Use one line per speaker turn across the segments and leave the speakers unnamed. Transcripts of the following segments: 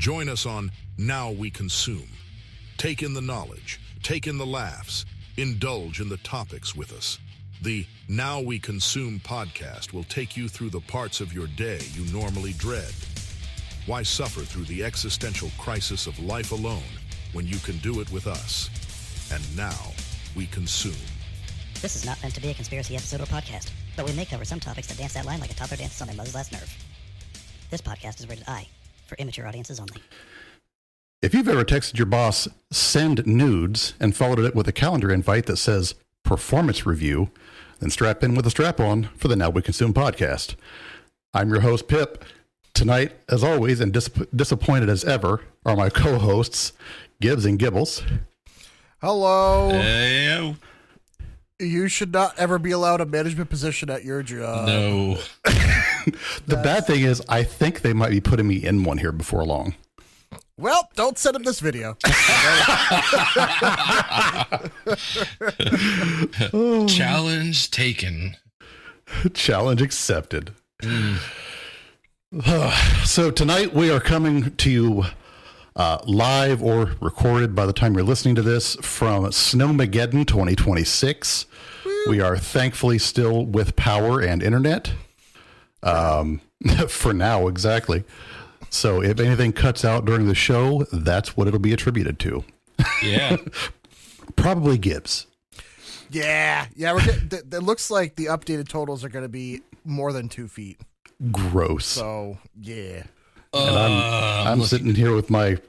Join us on Now We Consume. Take in the knowledge, take in the laughs, indulge in the topics with us. The Now We Consume podcast will take you through the parts of your day you normally dread. Why suffer through the existential crisis of life alone when you can do it with us? And now we consume.
This is not meant to be a conspiracy episode or podcast, but we may cover some topics that dance that line like a toddler dances on their mother's last nerve. This podcast is rated I, for immature audiences only.
If you've ever texted your boss, send nudes, and followed it with a calendar invite that says performance review, then strap in with a strap on for the Now We Consume podcast. I'm your host, Pip. Tonight, as always, and disappointed as ever, are my co-hosts, Gibbs and Gibbles.
Hello.
Hey.
You should not ever be allowed a management position at your job.
No.
The bad thing is, I think they might be putting me in one here before long.
Well, don't send him this video.
Challenge taken.
Challenge accepted. So tonight we are coming to you live or recorded by the time you're listening to this from Snowmageddon 2026. We are thankfully still with power and internet. For now, exactly. So if anything cuts out during the show, that's what it'll be attributed to.
Yeah.
Probably Gibbs.
Yeah. We're it looks like the updated totals are going to be more than 2 feet.
Gross.
So, yeah.
And I'm sitting here with my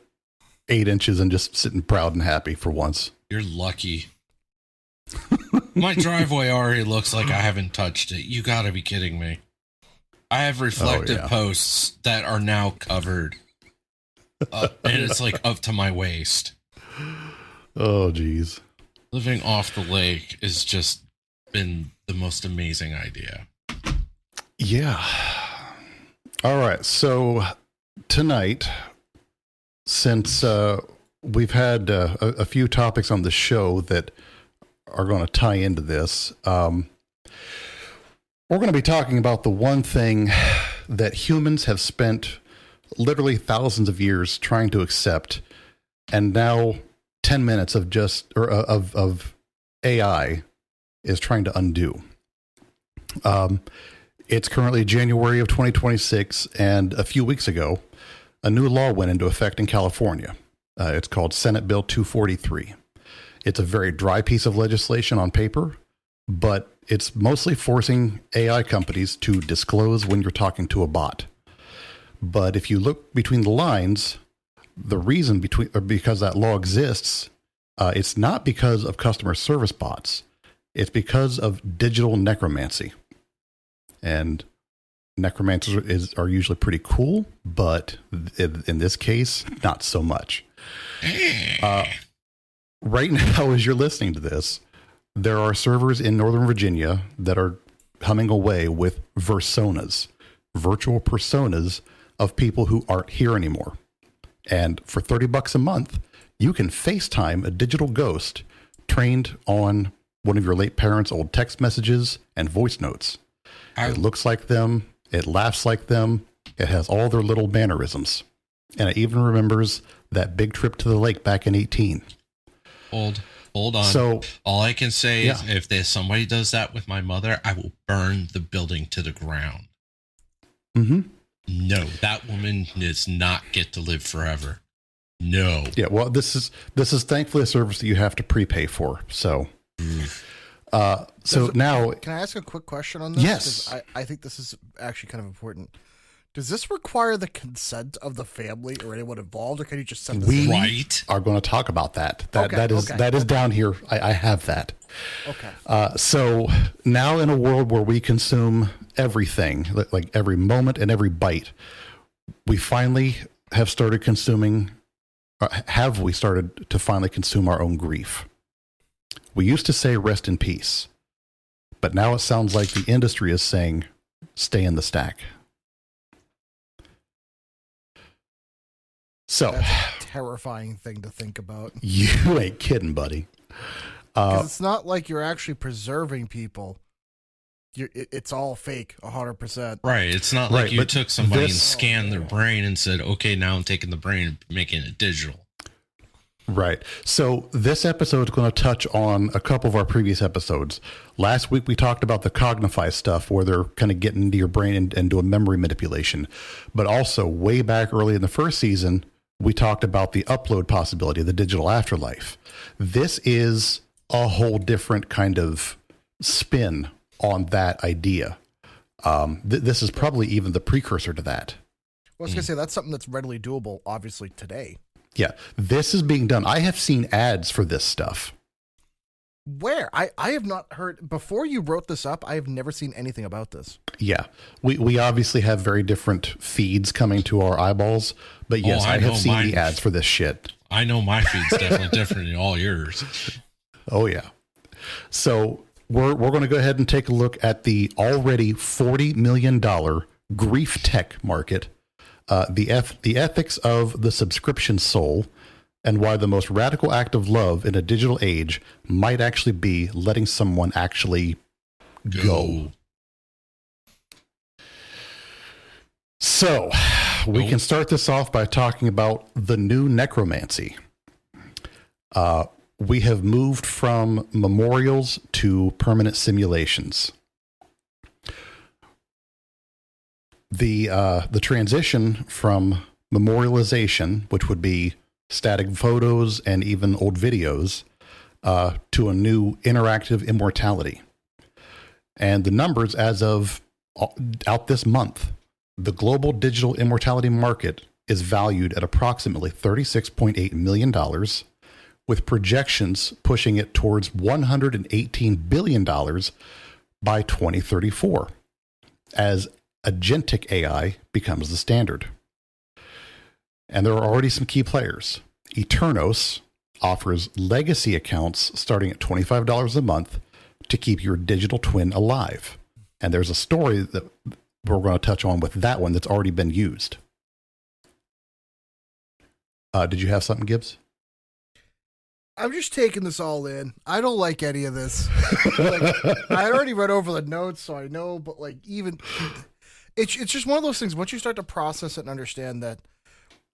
8 inches and just sitting proud and happy for once.
You're lucky. My driveway already looks like I haven't touched it. You gotta be kidding me. I have reflective posts that are now covered. And it's like up to my waist.
Oh, geez.
Living off the lake has just been the most amazing idea.
Yeah. All right. So tonight, since we've had a few topics on the show that are going to tie into this, we're going to be talking about the one thing that humans have spent literally thousands of years trying to accept, and now 10 minutes of of AI is trying to undo. It's currently January of 2026, and a few weeks ago, a new law went into effect in California. It's called Senate Bill 243. It's a very dry piece of legislation on paper, but it's mostly forcing AI companies to disclose when you're talking to a bot. But if you look between the lines, the reason because that law exists, it's not because of customer service bots. It's because of digital necromancy. And necromancers are usually pretty cool, but in this case, not so much. Right now, as you're listening to this, there are servers in Northern Virginia that are humming away with virtual personas of people who aren't here anymore. And for $30 a month, you can FaceTime a digital ghost trained on one of your late parents' old text messages and voice notes. It looks like them. It laughs like them. It has all their little mannerisms. And it even remembers that big trip to the lake back in 2018.
Hold on.
So
all I can say is if somebody does that with my mother, I will burn the building to the ground.
Mm-hmm.
No, that woman does not get to live forever. No.
Yeah, well, this is thankfully a service that you have to prepay for. So, now,
can I ask a quick question on this?
Yes.
'Cause I think this is actually kind of important. Does this require the consent of the family or anyone involved, or can you just send this?
We
Right.
are going to talk about that.
Okay,
That is down here. I have that.
Okay.
So now in a world where we consume everything, like every moment and every bite, we finally have started consuming. Have we started to finally consume our own grief? We used to say rest in peace, but now it sounds like the industry is saying stay in the stack. So
That's a terrifying thing to think about.
You ain't kidding, buddy.
'Cause it's not like you're actually preserving people. it's all fake, 100%.
Right. It's not
Right,
like you
but
took somebody and
this-
scanned their brain and said, okay, now I'm taking the brain and making it digital.
Right. So this episode is going to touch on a couple of our previous episodes. Last week, we talked about the Cognify stuff where they're kind of getting into your brain and doing memory manipulation. But also way back early in the first season, we talked about the upload possibility, the digital afterlife. This is a whole different kind of spin on that idea. This is probably even the precursor to that.
Well, I was going to say, that's something that's readily doable, obviously, today.
Yeah, this is being done. I have seen ads for this stuff.
Where? I have not heard, before you wrote this up, I have never seen anything about this.
Yeah, we obviously have very different feeds coming to our eyeballs, but yes, I have seen the ads for this shit.
I know my feed's definitely different than all yours.
Oh, yeah. So we're going to go ahead and take a look at the already $40 million grief tech market, the ethics of the subscription soul, and why the most radical act of love in a digital age might actually be letting someone actually go. So we can start this off by talking about the new necromancy. We have moved from memorials to permanent simulations. The transition from memorialization, which would be static photos and even old videos, to a new interactive immortality. And the numbers as of out this month, the global digital immortality market is valued at approximately $36.8 million, with projections pushing it towards $118 billion by 2034, as agentic AI becomes the standard. And there are already some key players. Eternos offers legacy accounts starting at $25 a month to keep your digital twin alive. And there's a story that we're going to touch on with that one that's already been used. Did you have something, Gibbs?
I'm just taking this all in. I don't like any of this. I already read over the notes, so I know, but even it's just one of those things. Once you start to process it and understand that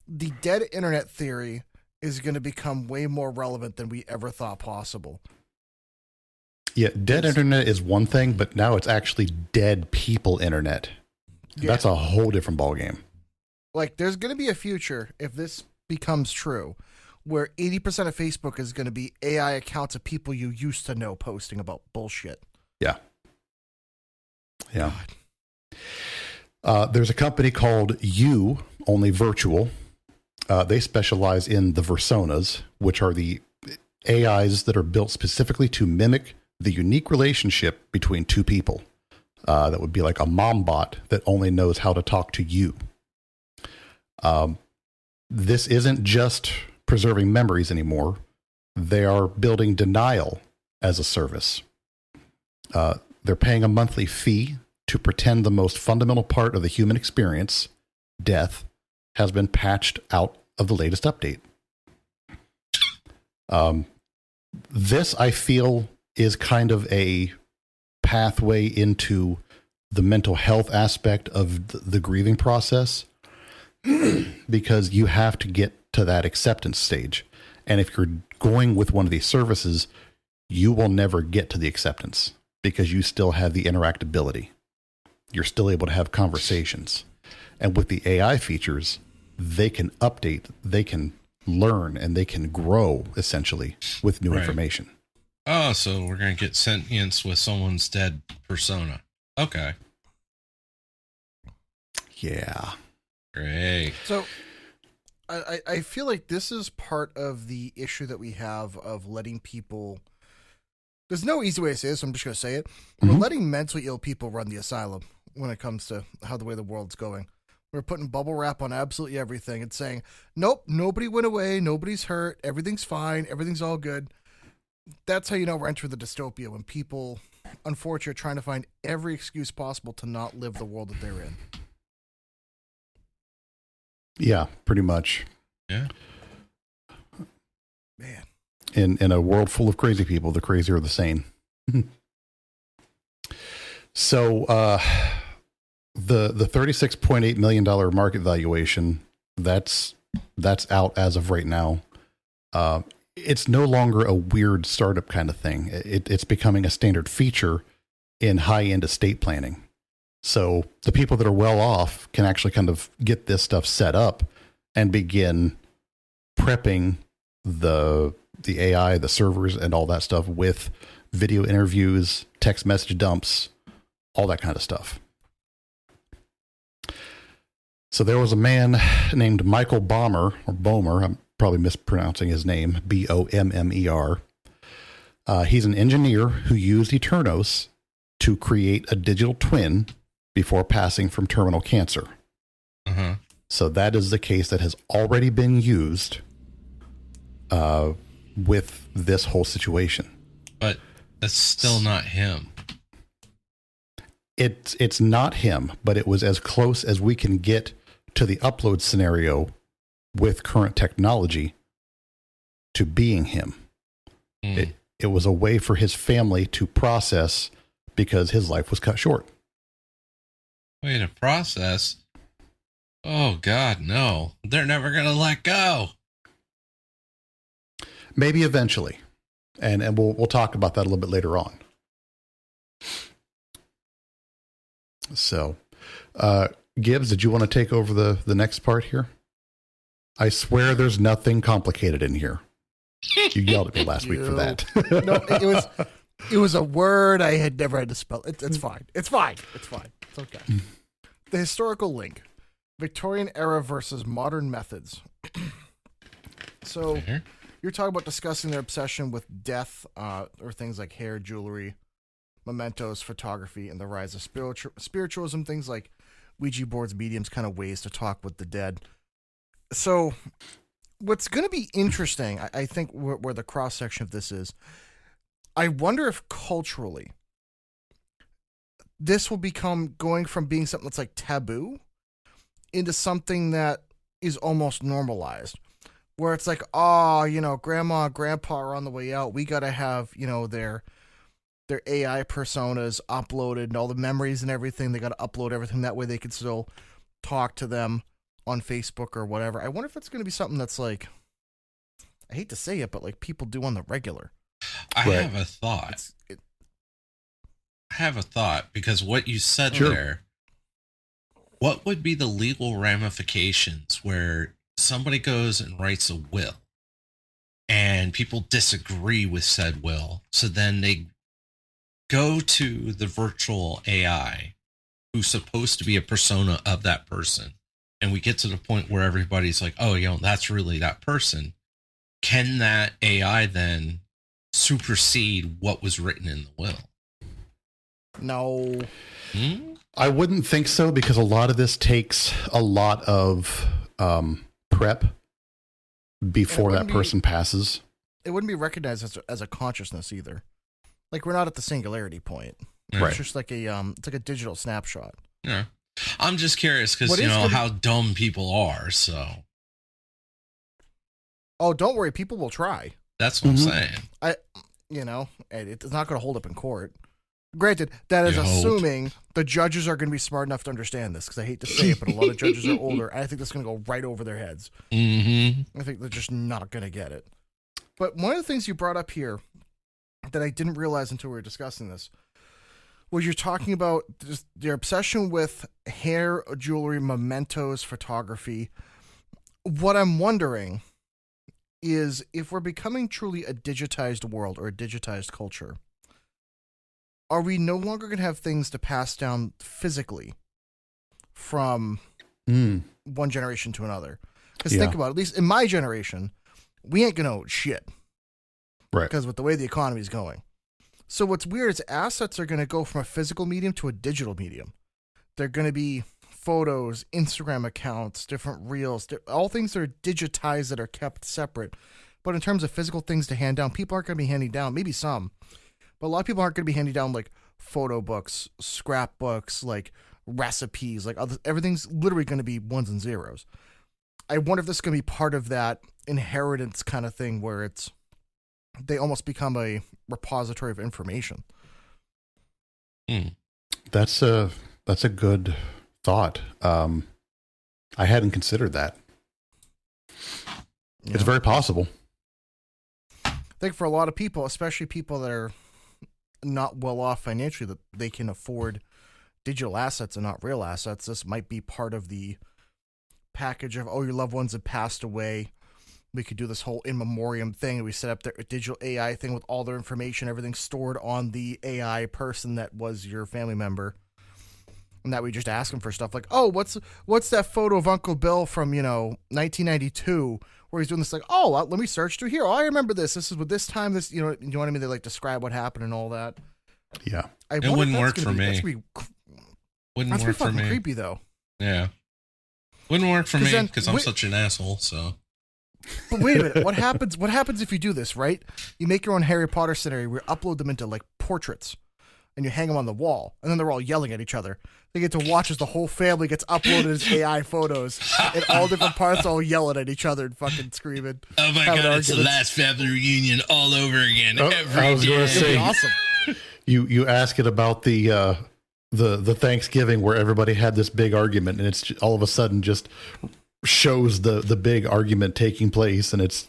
the dead internet theory is going to become way more relevant than we ever thought possible.
Yeah, dead internet is one thing, but now it's actually dead people internet. Yeah. That's a whole different ballgame.
There's going to be a future, if this becomes true, where 80% of Facebook is going to be AI accounts of people you used to know posting about bullshit.
Yeah. Yeah. There's a company called You, Only Virtual. They specialize in the Versonas, which are the AIs that are built specifically to mimic the unique relationship between two people. That would be like a mom bot that only knows how to talk to you. This isn't just preserving memories anymore. They are building denial as a service. They're paying a monthly fee to pretend the most fundamental part of the human experience, death, has been patched out of the latest update. This, I feel, is kind of a pathway into the mental health aspect of the grieving process, because you have to get to that acceptance stage. And if you're going with one of these services, you will never get to the acceptance because you still have the interactability. You're still able to have conversations. And with the AI features, they can update, they can learn, and they can grow essentially with new information.
Oh, so we're going to get sentience with someone's dead persona. Okay.
Yeah.
Great.
So I feel like this is part of the issue that we have of letting people. There's no easy way to say this, so I'm just going to say it. We're letting mentally ill people run the asylum when it comes to how the way the world's going. We're putting bubble wrap on absolutely everything and saying, nope, nobody went away, nobody's hurt, everything's fine, everything's all good. That's how you know we're entering the dystopia, when people, unfortunately, are trying to find every excuse possible to not live the world that they're in.
Yeah, pretty much.
Yeah.
Man.
In a world full of crazy people, the crazy are the sane. So the $36.8 million market valuation, that's out as of right now. It's no longer a weird startup kind of thing. It's becoming a standard feature in high-end estate planning. So the people that are well off can actually kind of get this stuff set up and begin prepping the AI, the servers, and all that stuff with video interviews, text message dumps, all that kind of stuff. So there was a man named Michael Bomer, or Bomer, I'm probably mispronouncing his name, Bommer. He's an engineer who used Eternos to create a digital twin before passing from terminal cancer.
Uh-huh.
So that is the case that has already been used with this whole situation.
But that's still not him.
It's not him, but it was as close as we can get to the upload scenario with current technology to being him. It was a way for his family to process because his life was cut short.
Way to process? Oh, God, no. They're never going to let go.
Maybe eventually. And we'll talk about that a little bit later on. So, Gibbs, did you want to take over the next part here? I swear there's nothing complicated in here. You yelled at me last week for that.
No, it was a word I had never had to spell. It's fine. It's fine. It's okay. The historical link. Victorian era versus modern methods. So you're talking about discussing their obsession with death, or things like hair, jewelry, mementos, photography, and the rise of spiritualism, things like Ouija boards, mediums, kind of ways to talk with the dead. So what's going to be interesting, I think, where the cross-section of this is, I wonder if culturally this will become going from being something that's like taboo into something that is almost normalized, where it's like, oh, grandma, grandpa are on the way out. We got to have, their AI personas uploaded and all the memories and everything. They got to upload everything. That way they can still talk to them on Facebook or whatever. I wonder if it's going to be something that's like, I hate to say it, but like people do on the regular.
I have a thought. I have a thought because what you said there, what would be the legal ramifications where somebody goes and writes a will and people disagree with said will? So then they go to the virtual AI who's supposed to be a persona of that person. And we get to the point where everybody's like, oh, that's really that person. Can that AI then supersede what was written in the will?
No.
I wouldn't think so, because a lot of this takes a lot of prep before that person passes.
It wouldn't be recognized as a consciousness either. Like, we're not at the singularity point.
Right.
It's just like it's like a digital snapshot.
Yeah. I'm just curious because, how dumb people are, so.
Oh, don't worry. People will try.
That's what I'm saying.
It's not going to hold up in court. Granted, that is assuming the judges are going to be smart enough to understand this, because I hate to say it, but a lot of judges are older, and I think that's going to go right over their heads.
Mm-hmm.
I think they're just not going to get it. But one of the things you brought up here that I didn't realize until we were discussing this was you're talking about just their obsession with hair, jewelry, mementos, photography. What I'm wondering is if we're becoming truly a digitized world or a digitized culture, are we no longer going to have things to pass down physically from one generation to another? Because think about it, at least in my generation, we ain't going to own shit.
Right.
Because with the way the economy is going. So what's weird is assets are going to go from a physical medium to a digital medium. They're going to be photos, Instagram accounts, different reels, all things that are digitized that are kept separate. But in terms of physical things to hand down, people aren't going to be handing down, maybe some, but a lot of people aren't going to be handing down like photo books, scrapbooks, like recipes, like everything's literally going to be ones and zeros. I wonder if this is going to be part of that inheritance kind of thing where they almost become a repository of information.
That's a good thought. I hadn't considered that.
Yeah.
It's very possible.
I think for a lot of people, especially people that are not well off financially, that they can afford digital assets and not real assets, this might be part of the package of, oh, your loved ones have passed away. We could do this whole in memoriam thing, and we set up their digital AI thing with all their information, everything stored on the AI person that was your family member. And that we just ask them for stuff like, oh, what's that photo of Uncle Bill from, 1992, where he's doing this, like, oh, let me search through here. Oh, I remember this. This is with this time, this, you know what I mean? They like describe what happened and all that.
Yeah.
It wouldn't work for me. Wouldn't work for me.
Creepy though.
Yeah. Wouldn't work for me because I'm such an asshole, so.
But wait a minute. What happens if you do this, right? You make your own Harry Potter scenario where you upload them into like portraits and you hang them on the wall, and then they're all yelling at each other. They get to watch as the whole family gets uploaded as AI photos in all different parts, all yelling at each other and fucking screaming.
Oh my God, it's the last family reunion all over again.
I was going to say,
awesome.
You ask it about the Thanksgiving where everybody had this big argument, and it's all of a sudden just shows the big argument taking place, and it's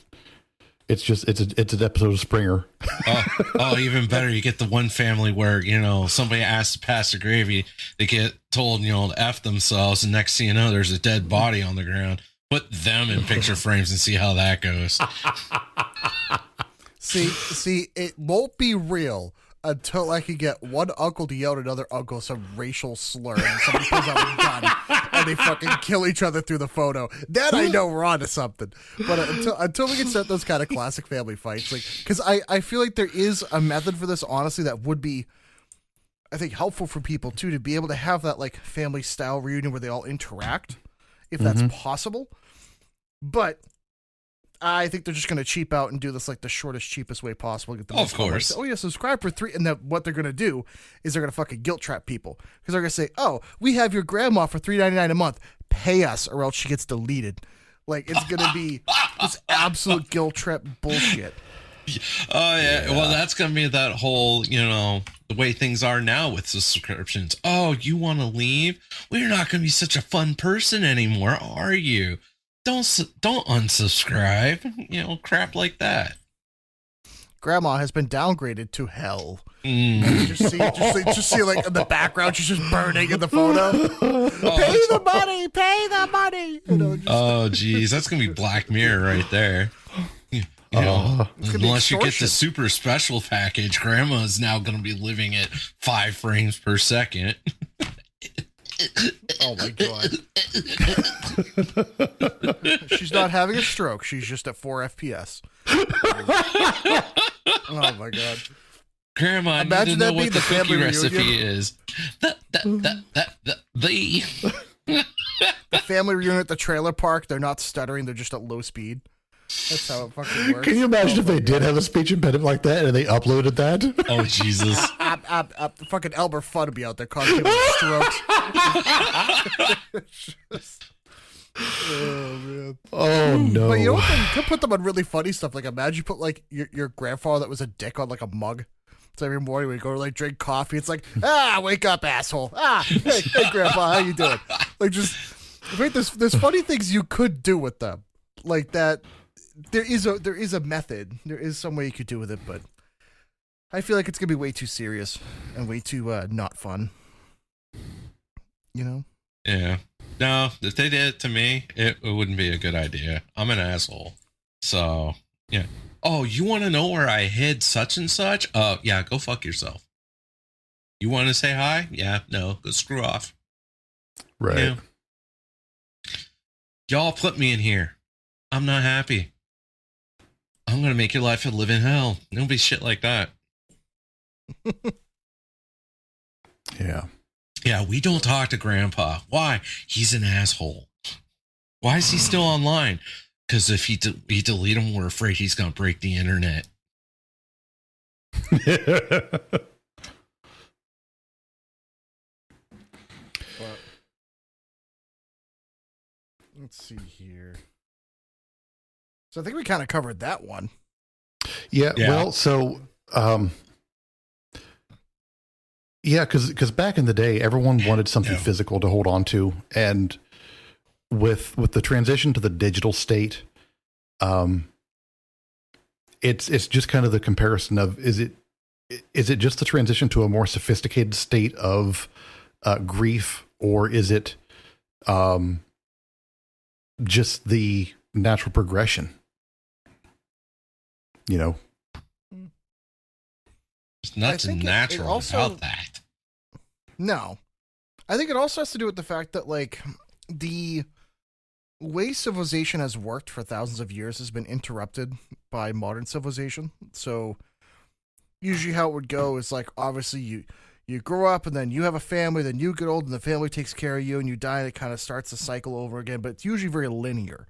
an episode of Springer.
Even better, you get the one family where somebody asks to pass the gravy, they get told to F themselves, and next thing you know, there's a dead body on the ground. Put them in picture frames and see how that goes.
See, it won't be real until I can get one uncle to yell at another uncle some racial slur, and somebody pulls out a gun and they fucking kill each other through the photo. Then I know we're onto something. But until we can set those kind of classic family fights, like, because I feel like there is a method for this, honestly, that would be, I think, helpful for people too, to be able to have that like family style reunion where they all interact, if that's possible. But I think they're just going to cheap out and do this like the shortest, cheapest way possible. Get the
of course.
Say, oh yeah, subscribe for $3, and then what they're going to do is they're going to fucking guilt trap people, because they're going to say, oh, we have your grandma for $3.99 a month. Pay us, or else she gets deleted. Like, it's going to be this absolute guilt trap bullshit.
Oh yeah. Well, that's going to be that whole, the way things are now with subscriptions. Oh, you want to leave? Well, you're not going to be such a fun person anymore, are you? Don't unsubscribe, crap like that.
Grandma has been downgraded to hell. Just see like in the background, she's just burning in the photo. Pay the money, pay the money.
Oh, geez, that's gonna be Black Mirror right there. Unless you get the super special package, Grandma is now gonna be living at 5 frames per second.
Oh my God. She's not having a stroke. She's just at 4 FPS. Oh my God.
Grandma, I need to know what the cookie recipe is. The
family reunion at the trailer park, they're not stuttering, they're just at low speed. That's how it fucking works.
Can you imagine if they did have a speech impediment like that and they uploaded that?
Oh, Jesus.
Fucking Albert Fudd would be out there causing people strokes. Oh, man.
Oh, no.
But you could put them on really funny stuff. Like, imagine you put, like, your grandfather that was a dick on, like, a mug. So every morning we go to, like, drink coffee. It's like, wake up, asshole. Hey, Grandpa, how you doing? Like, just, wait, there's funny things you could do with them. Like that. There is a method. There is some way you could do with it, but I feel like it's gonna be way too serious and way too not fun.
Yeah. No, if they did it to me, it wouldn't be a good idea. I'm an asshole. So yeah. Oh, you want to know where I hid such and such? Yeah, go fuck yourself. You want to say hi? Yeah, no, go screw off.
Right.
Y'all put me in here. I'm not happy. I'm going to make your life a living hell. Don't be shit like that.
Yeah.
Yeah, we don't talk to Grandpa. Why? He's an asshole. Why is he still online? Because if we delete him, we're afraid he's going to break the internet.
Let's see here. So I think we kind of covered that one.
Yeah. Well, so Yeah, because back in the day, everyone wanted something physical to hold on to, and with the transition to the digital state, it's just kind of the comparison of is it just the transition to a more sophisticated state of grief, or is it just the natural progression? You know,
It's nothing natural about that.
No. I think it also has to do with the fact that, like, the way civilization has worked for thousands of years has been interrupted by modern civilization. So, usually how it would go is, like, obviously you grow up and then you have a family, then you get old and the family takes care of you and you die and it kind of starts the cycle over again. But it's usually very linear.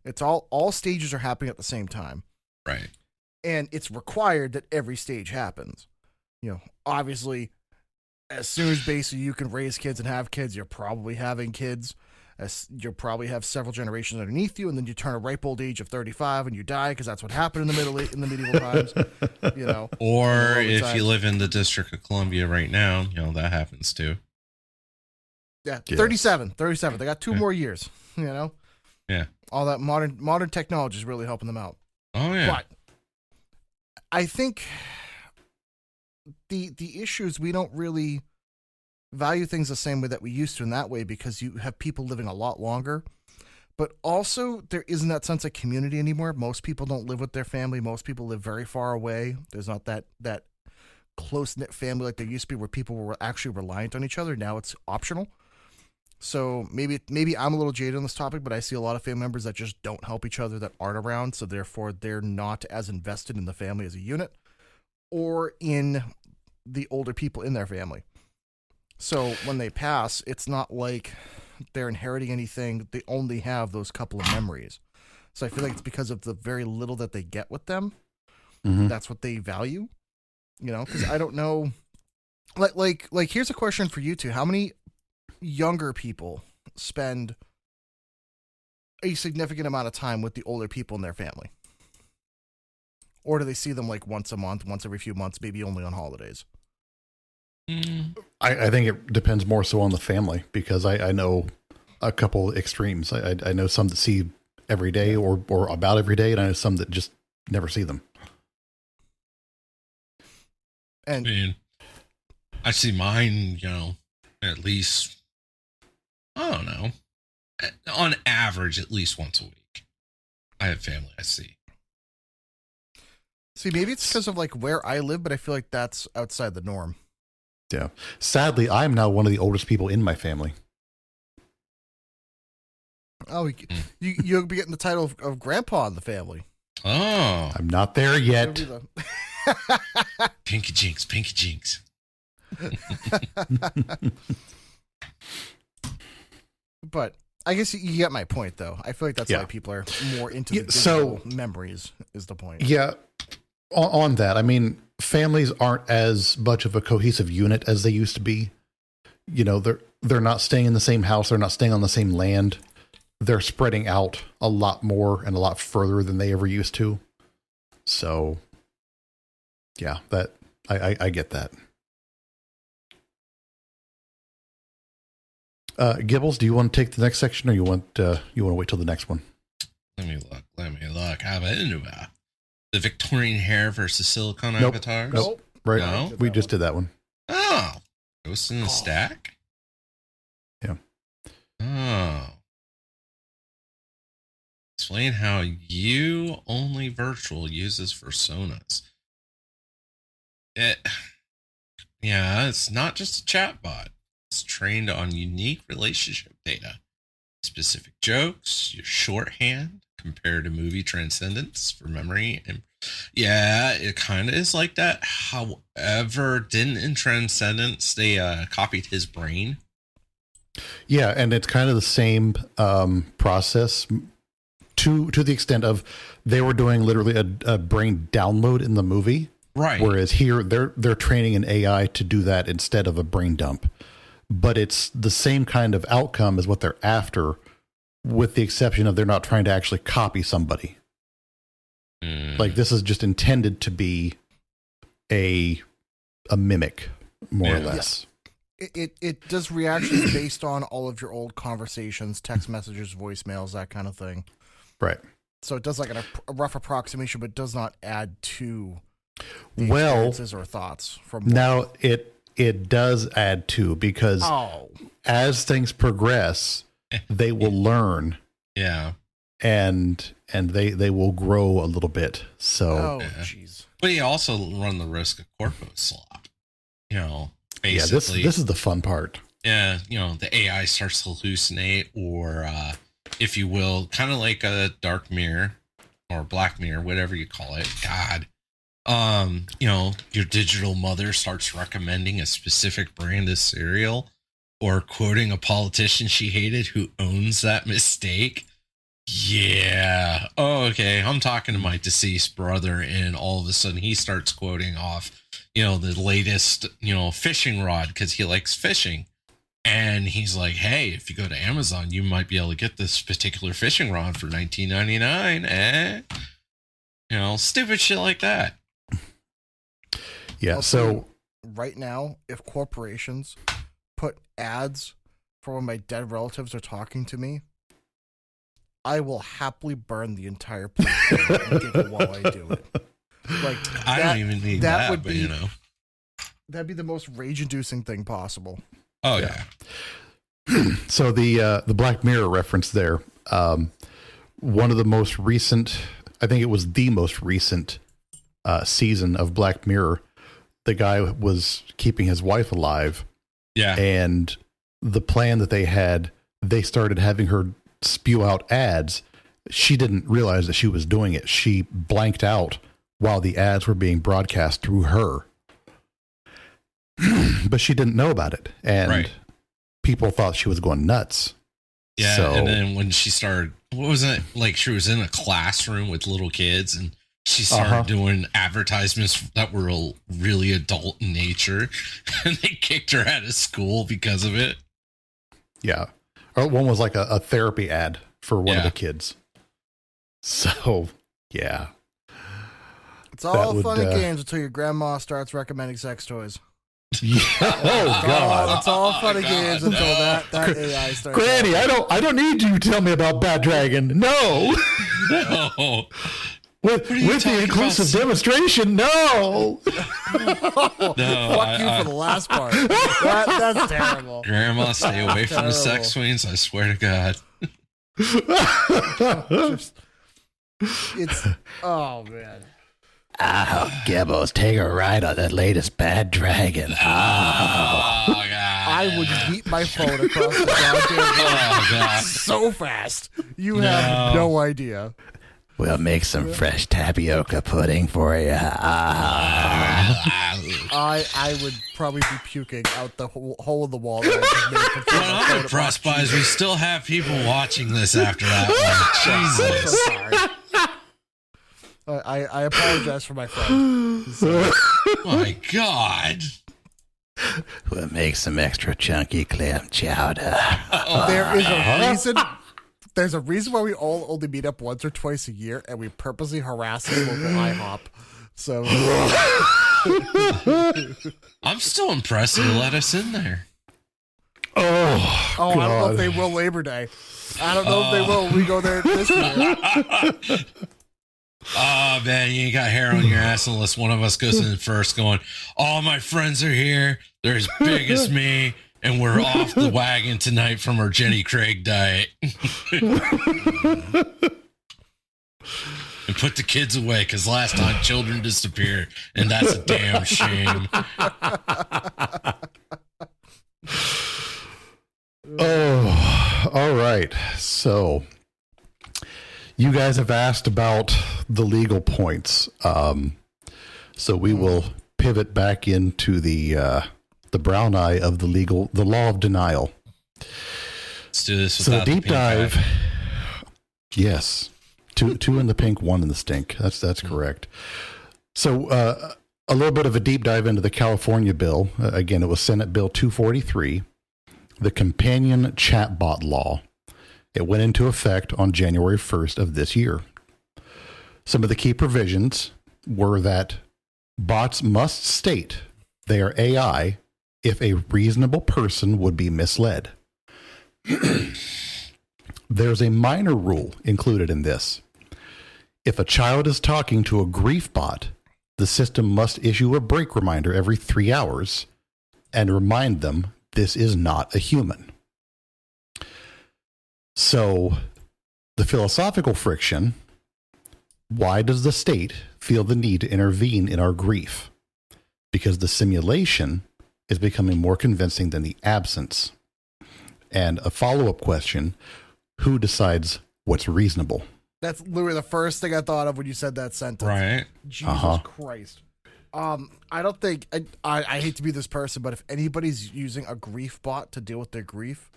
It's all stages are happening at the same time.
Right.
And it's required that every stage happens. You know, obviously, as soon as basically you can raise kids and have kids, you're probably having kids. As you'll probably have several generations underneath you, and then you turn a ripe old age of 35 and you die because that's what happened in the medieval times. You know,
or if you live in the District of Columbia right now, you know that happens too.
Yeah, yes. 37. They got 2 more years. You know,
yeah,
all that modern technology is really helping them out.
Oh yeah,
but I think the issue is we don't really value things the same way that we used to in that way, because you have people living a lot longer, but also there isn't that sense of community anymore. Most people don't live with their family. Most people live very far away. There's not that close-knit family like there used to be, where people were actually reliant on each other. Now it's optional. So maybe I'm a little jaded on this topic, but I see a lot of family members that just don't help each other, that aren't around, so therefore they're not as invested in the family as a unit or in the older people in their family. So when they pass, it's not like they're inheriting anything. They only have those couple of memories. So I feel like it's because of the very little that they get with them. Mm-hmm. That's what they value, you know, because I don't know. Like, here's a question for you two. How many younger people spend a significant amount of time with the older people in their family? Or do they see them like once a month, once every few months, maybe only on holidays?
I think it depends more so on the family, because I know a couple extremes. I know some that see every day or about every day, and I know some that just never see them.
And
I mean, I see mine, you know, at least, I don't know, on average, at least once a week. I have family I see.
See, maybe it's because of like where I live, but I feel like that's outside the norm.
Yeah. Sadly, I'm now one of the oldest people in my family.
Oh, you'll be getting the title of grandpa in the family.
Oh.
I'm not there yet.
Pinky jinx, pinky jinx.
But I guess you get my point, though. I feel like that's why people are more into the digital memories, is the point.
Yeah. On that, I mean, families aren't as much of a cohesive unit as they used to be. You know, they're not staying in the same house. They're not staying on the same land. They're spreading out a lot more and a lot further than they ever used to. So, yeah, that I get that. Gibbles, do you want to take the next section, or you want to wait till the next one?
Let me look. How about the Victorian hair versus silicone avatars?
Nope. Right.
No?
We just did that one.
Oh. Ghosts in the Stack?
Yeah.
Oh. Explain how you only virtual uses personas. It's not just a chatbot. It's trained on unique relationship data, specific jokes, your shorthand, compared to movie Transcendence for memory. And yeah, it kind of is like that. However, didn't in Transcendence they copied his brain?
Yeah, and it's kind of the same process to the extent of they were doing literally a brain download in the movie,
right?
Whereas here they're training an AI to do that instead of a brain dump. But it's the same kind of outcome as what they're after, with the exception of they're not trying to actually copy somebody. Like, this is just intended to be a mimic, more or less.
It does reactions based on all of your old conversations, text messages, voicemails, that kind of thing.
Right.
So it does like a rough approximation, but does not add to the experiences or thoughts from
now it does add to, because as things progress, they will learn.
Yeah.
And they will grow a little bit. So
jeez.
But you also run the risk of corpo slop. You know, basically.
Yeah, this is the fun part.
Yeah, you know, the AI starts to hallucinate, or if you will, kind of like a dark mirror or black mirror, whatever you call it. God. You know, your digital mother starts recommending a specific brand of cereal or quoting a politician she hated who owns that mistake. Yeah. Oh, okay. I'm talking to my deceased brother, and all of a sudden he starts quoting off, you know, the latest, you know, fishing rod because he likes fishing. And he's like, hey, if you go to Amazon, you might be able to get this particular fishing rod for $19.99. You know, stupid shit like that.
Yeah. So
right now, if corporations put ads for when my dead relatives are talking to me, I will happily burn the entire place and giggle while I do it. Like
I don't even need that, but you know,
that'd be the most rage-inducing thing possible.
Oh yeah.
So the Black Mirror reference there, one of the most recent, I think it was the most recent season of Black Mirror. The guy was keeping his wife alive.
Yeah.
And the plan that they had, they started having her spew out ads. She didn't realize that she was doing it. She blanked out while the ads were being broadcast through her. But she didn't know about it. And people thought she was going nuts.
Yeah.
So,
and then when she started, what was it? Like she was in a classroom with little kids, and she started doing advertisements that were really adult in nature, and they kicked her out of school because of it.
Yeah. Or one was like a therapy ad for one of the kids. So, yeah.
It's all fun and games until your grandma starts recommending sex toys.
God.
It's all fun and games until that AI starts.
Granny, I don't need you to tell me about Bad Dragon. No.
No.
With the inclusive demonstration, no.
Fuck you for the last part. That's terrible.
Grandma, stay away from the sex swings. I swear to God.
It's oh man.
Gibbos, take a ride on that latest Bad Dragon.
Oh God.
I would beat my phone across the goddamn room so fast. You have no idea.
We'll make some fresh tapioca pudding for you.
I would probably be puking out the hole in the wall. That I just made from
what I'm impressed by is we still have people watching this after that one. Jesus.
So sorry. I apologize for my friend.
My God.
We'll make some extra chunky clam chowder.
There is a reason. There's a reason why we all only meet up once or twice a year, and we purposely harass the local IHOP. So
I'm still impressed they let us in there.
Oh,
I don't know if they will Labor Day. I don't know if they will when we go there this year.
Oh, man, you ain't got hair on your ass unless one of us goes in first going, all my friends are here. They're as big as me. And we're off the wagon tonight from our Jenny Craig diet. And put the kids away, because last time children disappeared, and that's a damn shame.
Oh, all right. So you guys have asked about the legal points. So we will pivot back into the brown eye of the law of denial.
Let's do this.
So the deep dive. Eye. Yes. Two in the pink, one in the stink. That's correct. So a little bit of a deep dive into the California bill. Again, it was Senate Bill 243, the companion chatbot law. It went into effect on January 1st of this year. Some of the key provisions were that bots must state they are AI if a reasonable person would be misled. There's a minor rule included in this. If a child is talking to a grief bot, the system must issue a break reminder every 3 hours and remind them this is not a human. So, the philosophical friction, why does the state feel the need to intervene in our grief? Because the simulation is becoming more convincing than the absence. And a follow-up question, who decides what's reasonable?
That's literally the first thing I thought of when you said that sentence.
Right.
Jesus Christ. I don't think, I hate to be this person, but if anybody's using a grief bot to deal with their grief,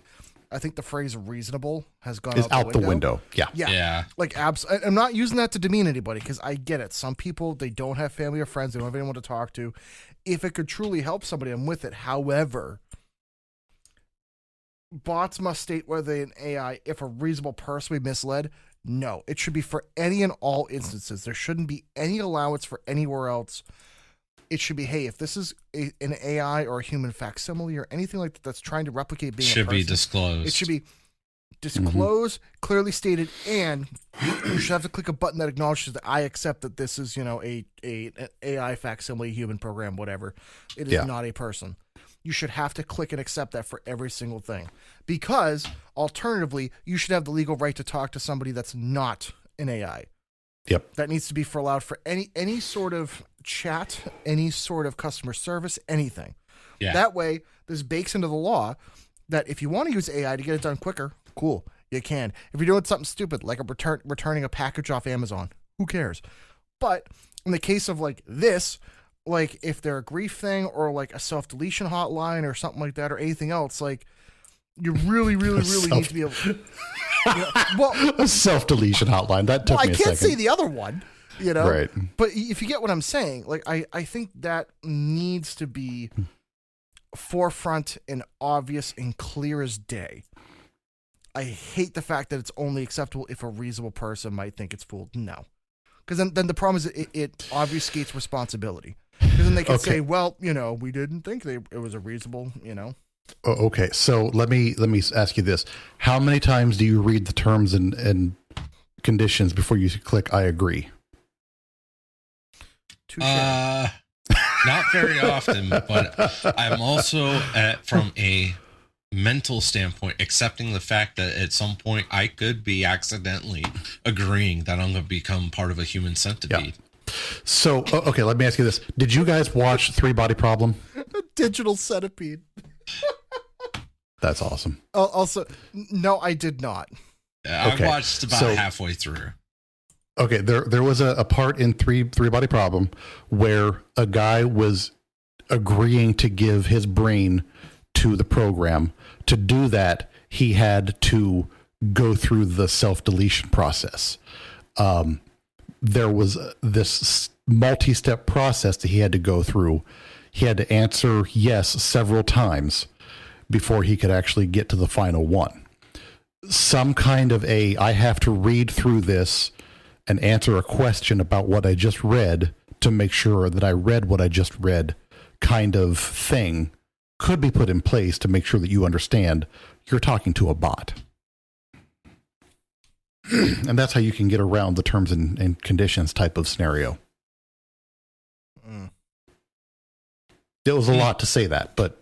I think the phrase reasonable has gone out the window. Yeah. Like, I'm not using that to demean anybody, because I get it. Some people, they don't have family or friends. They don't have anyone to talk to. If it could truly help somebody, I'm with it. However, bots must state whether an AI, if a reasonable person be misled. No, it should be for any and all instances. There shouldn't be any allowance for anywhere else. It should be, hey, if this is an AI or a human facsimile or anything like that that's trying to replicate being a person,
be disclosed.
It should be disclosed, clearly stated, and you should have to click a button that acknowledges that I accept that this is, an AI facsimile, human program, whatever. It is not a person. You should have to click and accept that for every single thing. Because, alternatively, you should have the legal right to talk to somebody that's not an AI.
Yep.
That needs to be allowed for any sort of chat, any sort of customer service, anything. Yeah. That way, this bakes into the law that if you want to use AI to get it done quicker, cool, you can. If you're doing something stupid, like returning a package off Amazon, who cares? But in the case of like this, like if they're a grief thing or like a self-deletion hotline or something like that or anything else, like you really need to be able to,
a self-deletion hotline. That took me a second.
I can't say the other one,
Right.
But if you get what I'm saying, like I think that needs to be forefront and obvious and clear as day. I hate the fact that it's only acceptable if a reasonable person might think it's fooled. No. Because then the problem is it obfuscates responsibility. Because then they can say, well, we didn't think it was a reasonable,
Oh, okay, so let me ask you this: how many times do you read the terms and conditions before you click "I agree"?
Not very often, but I'm also from a mental standpoint accepting the fact that at some point I could be accidentally agreeing that I'm going to become part of a human centipede.
Yeah. So, okay, let me ask you this: did you guys watch Three Body Problem?
A digital centipede.
That's awesome.
Also, no, I did not.
I watched about halfway through.
Okay, there was a part in Three Body Problem where a guy was agreeing to give his brain to the program. To do that, he had to go through the self-deletion process. There was this multi-step process that he had to go through. He had to answer yes several times before he could actually get to the final one. Some kind of I have to read through this and answer a question about what I just read to make sure that I read what I just read kind of thing could be put in place to make sure that you understand you're talking to a bot. And that's how you can get around the terms and conditions type of scenario. It was a lot to say that, but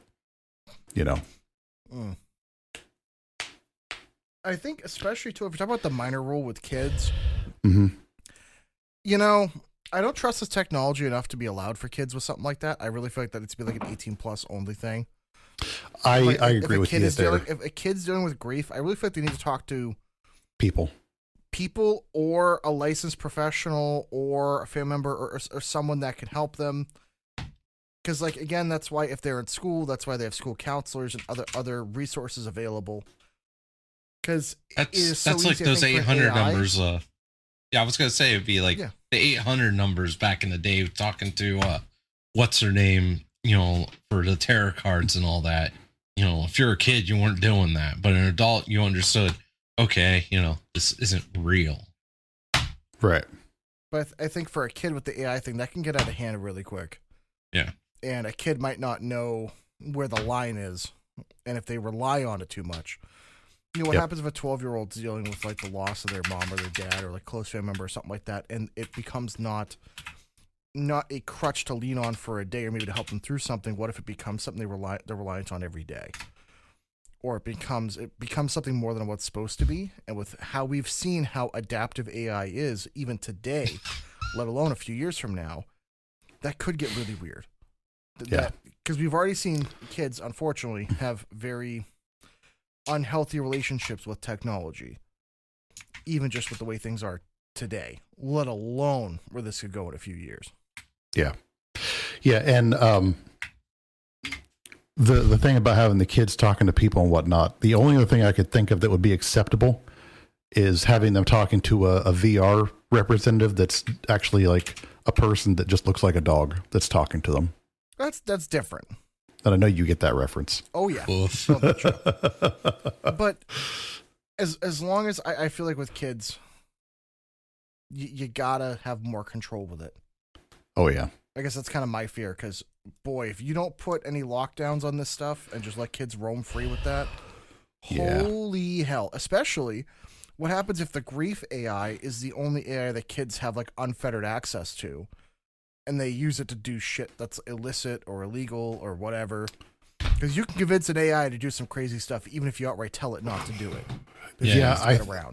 I think especially too, if you're talking about the minor rule with kids,
mm-hmm.
I don't trust this technology enough to be allowed for kids with something like that. I really feel like that it's be like an 18 plus only thing.
I agree with you there.
If a kid's dealing with grief, I really feel like they need to talk to
people
or a licensed professional or a family member or someone that can help them. Because, like, again, that's why if they're in school, that's why they have school counselors and other resources available. Because
that's like those 800 numbers. I was gonna say it'd be like the 800 numbers back in the day, talking to what's her name, for the tarot cards and all that. If you're a kid, you weren't doing that, but an adult, you understood. Okay, this isn't real.
Right.
But I think for a kid with the AI thing, that can get out of hand really quick.
Yeah.
And a kid might not know where the line is, and if they rely on it too much. You know, what happens if a 12-year-old's dealing with, like, the loss of their mom or their dad or, like, close family member or something like that, and it becomes not a crutch to lean on for a day or maybe to help them through something. What if it becomes something they're reliant on every day? Or it becomes something more than what's supposed to be. And with how we've seen how adaptive AI is, even today, let alone a few years from now, that could get really weird. Because we've already seen kids, unfortunately, have very unhealthy relationships with technology, even just with the way things are today, let alone where this could go in a few years.
Yeah. And the thing about having the kids talking to people and whatnot, the only other thing I could think of that would be acceptable is having them talking to a VR representative that's actually like a person that just looks like a dog that's talking to them.
That's different.
And I know you get that reference.
Oh yeah. But as long as I feel like with kids, you gotta have more control with it.
Oh yeah.
I guess that's kind of my fear, because boy, if you don't put any lockdowns on this stuff and just let kids roam free with that, holy hell. Especially what happens if the grief AI is the only AI that kids have like unfettered access to, and they use it to do shit that's illicit or illegal or whatever. Because you can convince an AI to do some crazy stuff even if you outright tell it not to do it.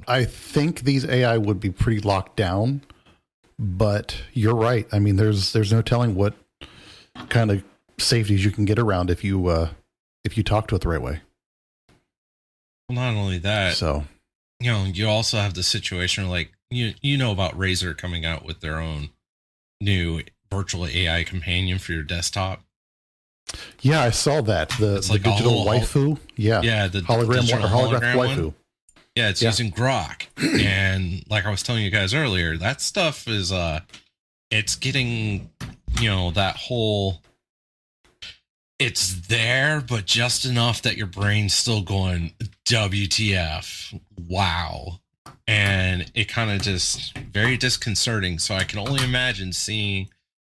I think these AI would be pretty locked down, but you're right. I mean, there's no telling what kind of safeties you can get around if you talk to it the right way.
Well, not only that,
so
you also have the situation like you know about Razer coming out with their own new virtual AI companion for your desktop.
Yeah, I saw that. The digital waifu. Yeah,
the
holographic waifu.
Yeah, it's using Grok. And like I was telling you guys earlier, that stuff is it's getting, that whole, it's there, but just enough that your brain's still going, WTF, wow. And it kind of just very disconcerting. So I can only imagine seeing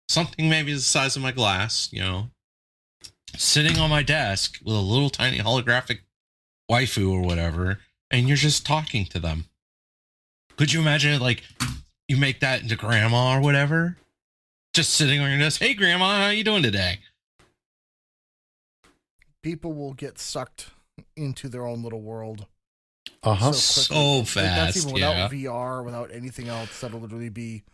something maybe the size of my glass, sitting on my desk with a little tiny holographic waifu or whatever, and you're just talking to them. Could you imagine it, like, you make that into grandma or whatever? Just sitting on your desk, hey grandma, how you doing today?
People will get sucked into their own little world.
So fast.
That's even without VR, without anything else. That'll literally be,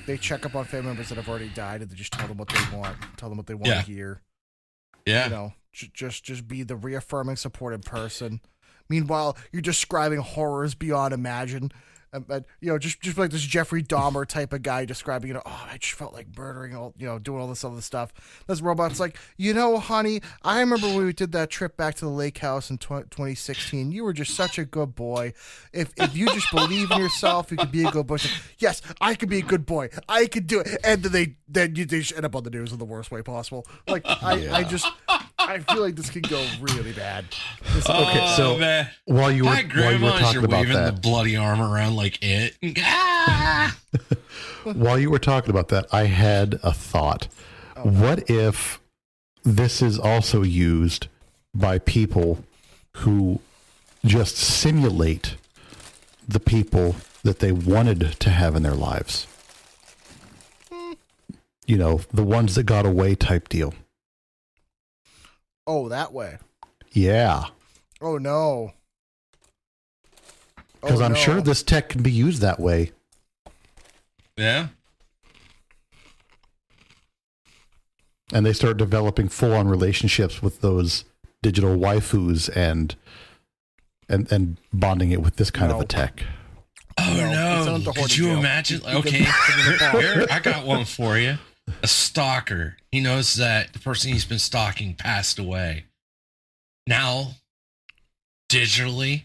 they check up on family members that have already died and they just tell them what they want, to hear.
Yeah.
Just be the reaffirming, supportive person. Meanwhile, you're describing horrors beyond imagine. Just like this Jeffrey Dahmer type of guy describing, I just felt like murdering all, doing all this other stuff. This robot's like, honey, I remember when we did that trip back to the lake house in 2016. You were just such a good boy. If you just believe in yourself, you could be a good boy. Yes, I could be a good boy. I could do it. And then they just end up on the news in the worst way possible. Like, I feel like this could go really bad.
Okay, so
man.
while you were talking about
waving
that,
the bloody arm around like it.
While you were talking about that, I had a thought. What if this is also used by people who just simulate the people that they wanted to have in their lives? The ones that got away type deal.
Oh, that way.
Yeah.
Oh, no.
Because I'm sure this tech can be used that way.
Yeah.
And they start developing full-on relationships with those digital waifus and bonding it with this kind of a tech.
Oh, no. Could you imagine? Okay, here, I got one for you. A stalker. He knows that the person he's been stalking passed away. Now, digitally,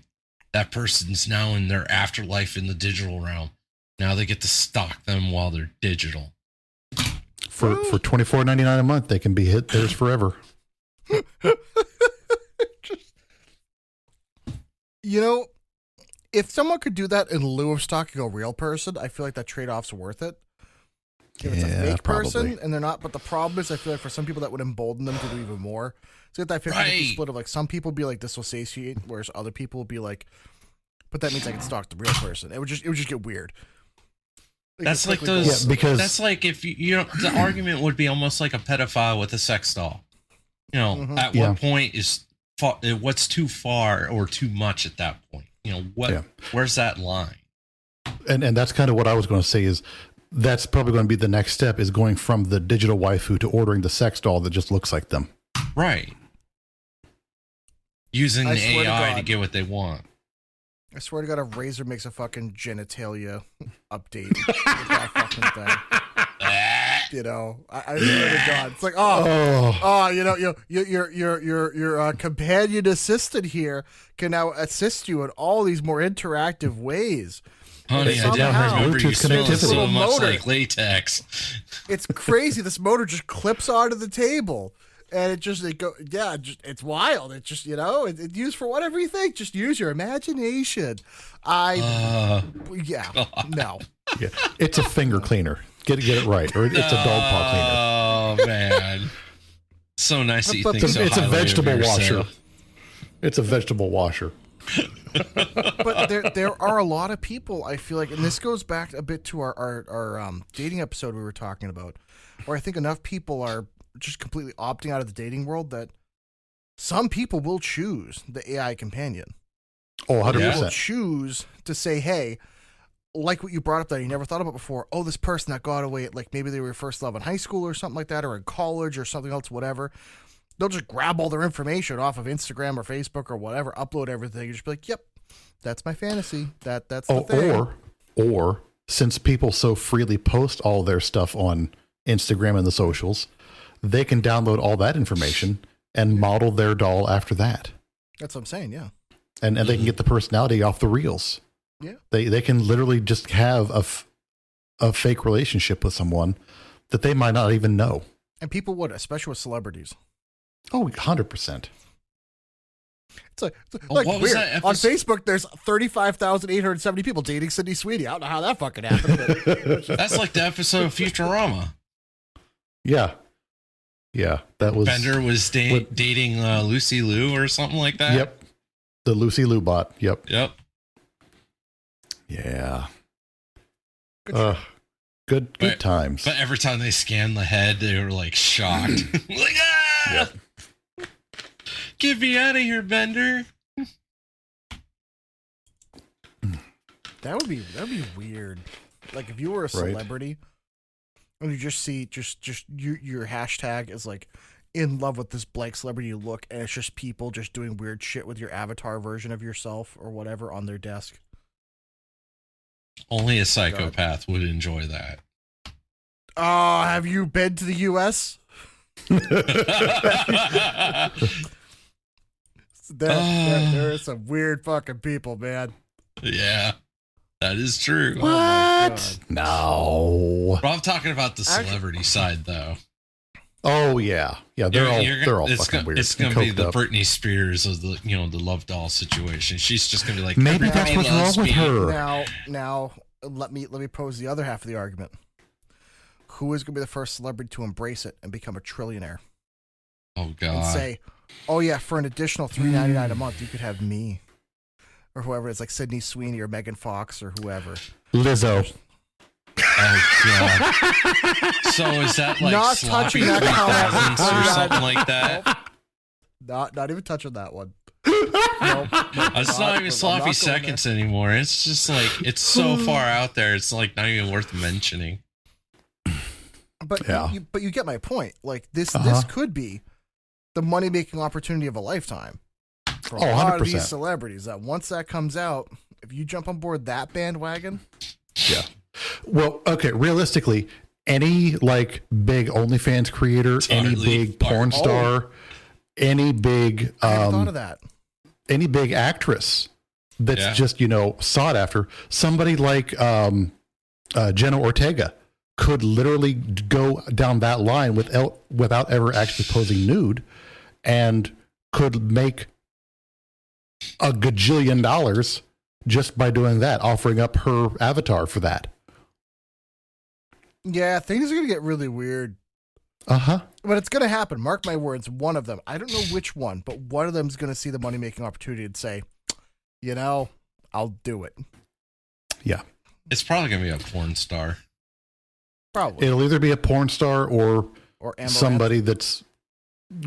that person's now in their afterlife in the digital realm. Now they get to stalk them while they're digital.
For $24.99 a month, they can be hit theirs forever.
If someone could do that in lieu of stalking a real person, I feel like that trade-off's worth it. if it's a fake
probably.
person and they're not. But the problem is, I feel like for some people that would embolden them to do even more. So you get that 50
Right.
split of like some people be like, this will satiate, whereas other people will be like, but that means I can stalk the real person. It would just get weird. Like,
That's
it's
like
quickly
those.
Yeah, because-
that's like if you know, the argument would be almost like a pedophile with a sex doll. You know,
Mhm.
at
Yeah.
what point is what's too far or too much at that point? You know, where's that line?
And that's kind of what I was going to say is that's probably going to be the next step is going from the digital waifu to ordering the sex doll that just looks like them.
Right. Using
I
the
swear to
AI to
God.
get what they want.
I swear to God, if Razer makes a fucking genitalia update with that fucking thing, you know, I swear to God, it's like, you know, your companion assistant here can now assist you in all these more interactive ways.
Honey, I didn't
somehow-
remember you
Bluetooth
smelling
connectivity.
so
Little
much
motor.
like latex.
It's crazy. This motor just clips onto the table. And it's wild. It just, you know, it's used for whatever you think. Just use your imagination. No.
Yeah. It's a finger cleaner. Get it right. Or it's a dog paw
Oh man, so nice that you
But
think so
it's a
highly of
vegetable
yourself.
washer. It's a vegetable washer.
But there are a lot of people, I feel like, and this goes back a bit to our dating episode we were talking about, where I think enough people are just completely opting out of the dating world that some people will choose the AI companion.
Oh, 100%.
Yeah.
Will choose to say, hey, like what you brought up that you never thought about before. Oh, this person that got away at like maybe they were your first love in high school or something like that, or in college or something else, whatever. They'll just grab all their information off of Instagram or Facebook or whatever, upload everything, and just be like, "Yep, that's my fantasy. That's the thing."
Or since people so freely post all their stuff on Instagram and the socials, they can download all that information and model their doll after that.
That's what I'm saying. Yeah.
And they can get the personality off the reels.
Yeah.
They can literally just have a fake relationship with someone that they might not even know.
And people would, especially with celebrities.
Oh, 100%.
It's like
what was
weird.
that
On
episode?
Facebook, there's 35,870 people dating Sydney Sweeney. I don't know how that fucking happened. But
That's like the episode of Futurama.
Yeah. Yeah. That was.
Bender was dating Lucy Liu or something like that.
Yep. The Lucy Liu bot. Yep.
Yep.
Yeah.
Good
Good
But-
times.
But every time they scanned the head, they were like shocked. Like, ah!
Yep.
Get me out of here, Bender.
That'd be weird. Like if you were a celebrity and you just see your hashtag is like in love with this blank celebrity you look, and it's just people just doing weird shit with your avatar version of yourself or whatever on their desk.
Only a psychopath would enjoy that.
Oh, have you been to the U.S.? There are some weird fucking people, man.
Yeah, that is true.
Oh my God.
What? No.
But I'm talking about the celebrity side, though.
Oh yeah. Yeah, they're all
it's
fucking weird.
It's gonna
and
be
coked
the
up.
Britney Spears of the the love doll situation. She's just gonna be like,
Maybe that's
"Everybody
what's wrong
loves
with
me."
her.
Now let me pose the other half of the argument. Who is going to be the first celebrity to embrace it and become a trillionaire
Oh
and
God!
say, "Oh yeah, for an additional $3.99 a month, you could have me or whoever it's like Sydney Sweeney or Megan Fox or whoever."
Lizzo.
Oh God! So is that like
Not
sloppy
touching that
3000s or
comment.
something like that?
Not even touching that one. Nope.
It's not even sloppy seconds anymore. It's just like it's so far out there. It's like not even worth mentioning.
But
Yeah.
you get my point. Like this
Uh-huh.
could be the money making opportunity of a lifetime for a
Oh,
lot of
100%.
these celebrities. That once that comes out, if you jump on board that bandwagon,
Yeah. Well, okay, realistically, any like big OnlyFans creator, any
Totally
big porn
far.
star, any big
I hadn't thought of that.
any big actress that's
Yeah.
just, sought after, somebody like Jenna Ortega could literally go down that line without ever actually posing nude and could make a gajillion dollars just by doing that, offering up her avatar for that.
Yeah, things are gonna get really weird. But it's gonna happen. Mark my words. One of them. I don't know which one, but one of them is gonna see the money making opportunity and say, I'll do it.
Yeah.
It's probably gonna be a porn star.
Probably.
It'll either be a porn star or
Amaranth.
somebody that's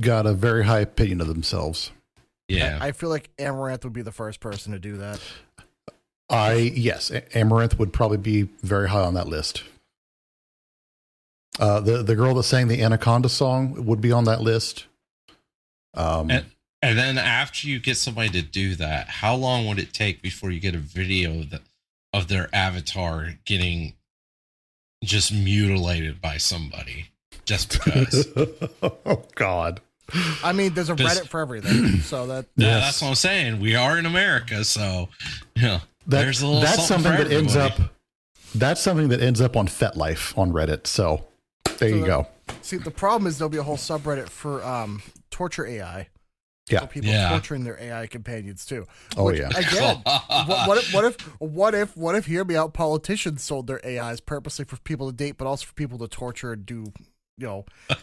got a very high opinion of themselves.
Yeah.
I feel like Amaranth would be the first person to do that.
Yes, Amaranth would probably be very high on that list. The girl that sang the Anaconda song would be on that list.
And then after you get somebody to do that, how long would it take before you get a video of their avatar getting just mutilated by somebody just because?
Oh God.
I mean, there's a Reddit for everything. So
that's what I'm saying. We are in America, so there's a little
that's something that
everybody.
that's something that ends up on FetLife on Reddit. So there you go.
See, the problem is there'll be a whole subreddit for torture AI.
Yeah.
So people torturing their AI companions too.
Oh yeah.
Again, what if hear me out? Politicians sold their AIs purposely for people to date, but also for people to torture and do.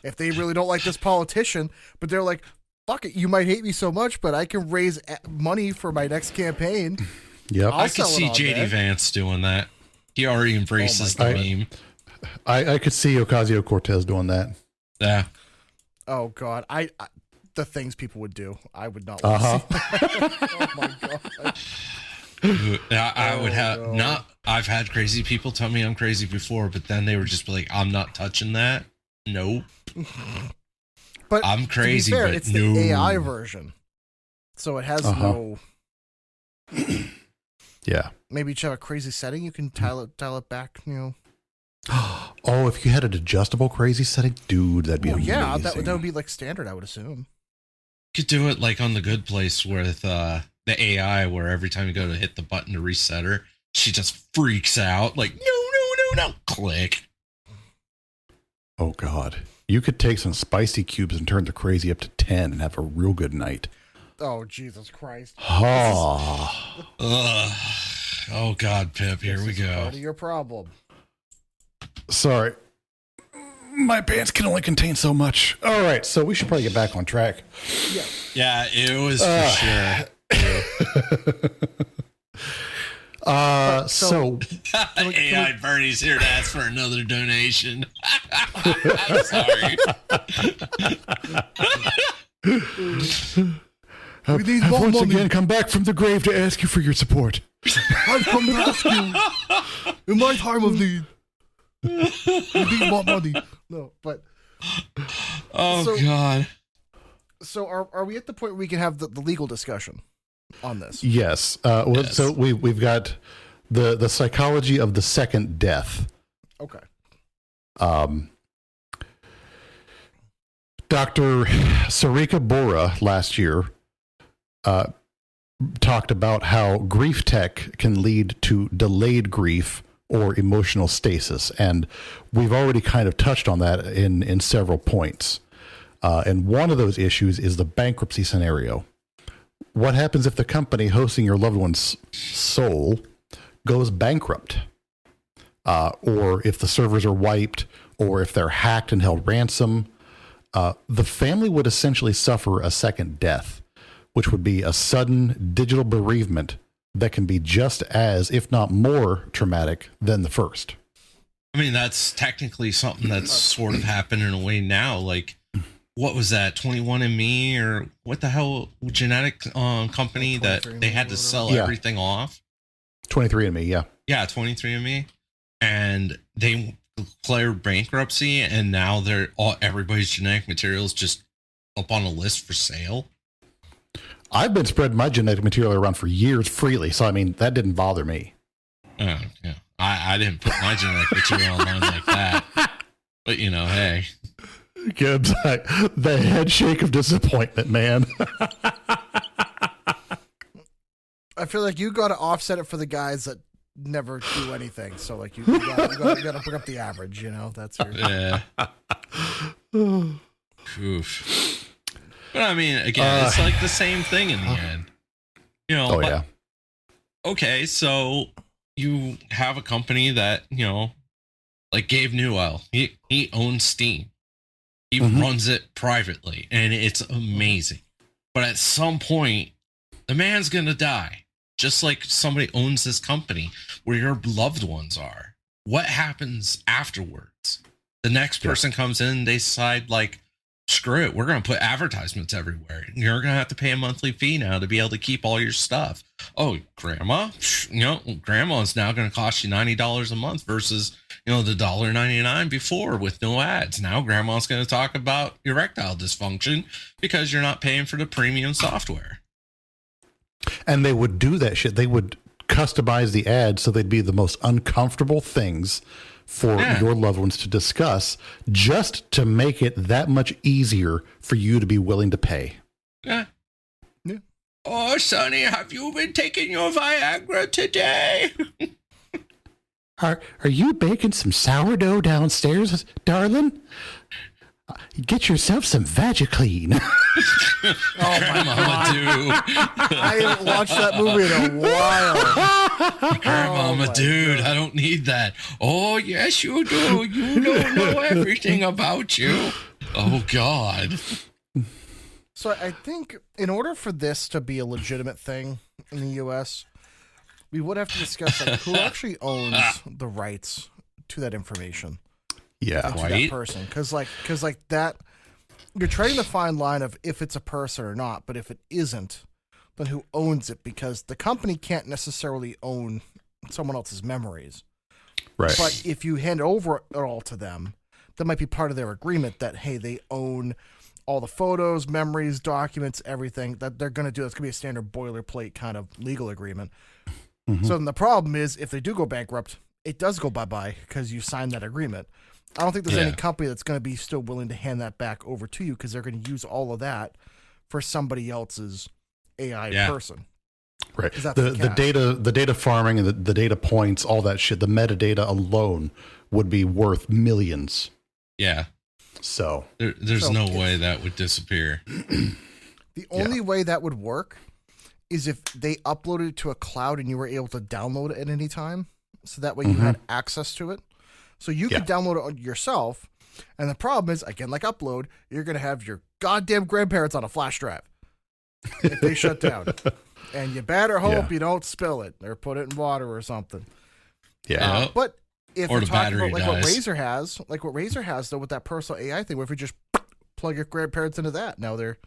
If they really don't like this politician, but they're like, fuck it, you might hate me so much, but I can raise money for my next campaign.
Yep.
I could see JD Vance doing that. He already embraces the meme.
I could see Ocasio-Cortez doing that.
Yeah.
Oh God, the things people would do, I would not want to see that. Oh my God.
I would have not. I've had crazy people tell me I'm crazy before, but then they would just be like, "I'm not touching that." Nope.
But
I'm crazy,
to be fair,
but
it's
no.
the AI version, so it has no.
Yeah.
Maybe you have a crazy setting. You can dial it back.
Oh, if you had an adjustable crazy setting, dude, that'd be amazing.
Yeah, that would be like standard, I would assume.
You could do it like on The Good Place with the AI, where every time you go to hit the button to reset her, she just freaks out. Like, no, click.
Oh God, you could take some spicy cubes and turn the crazy up to 10 and have a real good night.
Oh Jesus Christ!
Oh God, Pip, here we go.
Part of your problem.
Sorry, my pants can only contain so much. All right, so we should probably get back on track.
Yeah, it was for sure.
So
AI Bernie's here to ask for another donation. I'm sorry.
I've once again come back from the grave to ask you for your support.
I've come to ask you in my time of need. We need more money. No, but
God.
So are we at the point where we can have the legal discussion on this?
Yes.
Yes.
So we've got the psychology of the second death.
Okay.
Dr. Sarika Bora last year talked about how grief tech can lead to delayed grief or emotional stasis. And we've already kind of touched on that in several points. And one of those issues is the bankruptcy scenario. What happens if the company hosting your loved one's soul goes bankrupt? Or if the servers are wiped, or if they're hacked and held ransom? The family would essentially suffer a second death, which would be a sudden digital bereavement that can be just as, if not more, traumatic than the first.
I mean, that's technically something that's sort of happened in a way now. Like, what was that, 21andMe or what the hell genetic company that they had to sell everything off?
23andMe, yeah.
Yeah, 23andMe. And they declared bankruptcy, and now everybody's genetic material is just up on a list for sale.
I've been spreading my genetic material around for years freely, so I mean that didn't bother me.
Oh, yeah. I didn't put my genetic material online like that. But hey.
Gibbs, the head shake of disappointment, man.
I feel like you got to offset it for the guys that never do anything. So like you got to bring up the average. That's your.
Yeah. Oof. But I mean, again, it's like the same thing in the end.
Yeah.
Okay, so you have a company that, like Gabe Newell, he owns Steam. He runs it privately, and it's amazing. But at some point, the man's going to die. Just like somebody owns this company where your loved ones are. What happens afterwards? The next person comes in, they decide, like, screw it, we're going to put advertisements everywhere. You're going to have to pay a monthly fee now to be able to keep all your stuff. Oh, grandma, grandma's now going to cost you $90 a month versus, the $1.99 before with no ads. Now grandma's going to talk about erectile dysfunction because you're not paying for the premium software.
And they would do that shit. They would customize the ads so they'd be the most uncomfortable things for your loved ones to discuss, just to make it that much easier for you to be willing to pay.
Yeah. Oh, Sonny, have you been taking your Viagra today?
Are you baking some sourdough downstairs, darling? Get yourself some Vagiclean.
Oh my God. I haven't watched that movie in a while.
Grandmama, dude, I don't need that. Oh, yes, you do. You don't know everything about you. Oh, God.
So I think in order for this to be a legitimate thing in the U.S., we would have to discuss who actually owns the rights to that information.
Yeah,
to that person, because that, you're trading the fine line of if it's a person or not, but if it isn't, then who owns it? Because the company can't necessarily own someone else's memories,
right?
But if you hand over it all to them, that might be part of their agreement that, hey, they own all the photos, memories, documents, everything that they're going to do. That's going to be a standard boilerplate kind of legal agreement. So then the problem is, if they do go bankrupt, it does go bye-bye because you signed that agreement. I don't think there's any company that's going to be still willing to hand that back over to you because they're going to use all of that for somebody else's AI person.
Right. The data farming and the data points, all that shit, the metadata alone would be worth millions.
Yeah.
So
there's no way that would disappear.
The only way that would work is if they uploaded it to a cloud and you were able to download it at any time. So that way you had access to it. So you could download it yourself. And the problem is, again, like upload, you're going to have your goddamn grandparents on a flash drive if they shut down. And you better hope you don't spill it or put it in water or something.
Yeah.
But if
or
you're
the
talking
battery
about
dies.
what Razer has, though, with that personal AI thing, where if you just plug your grandparents into that, now they're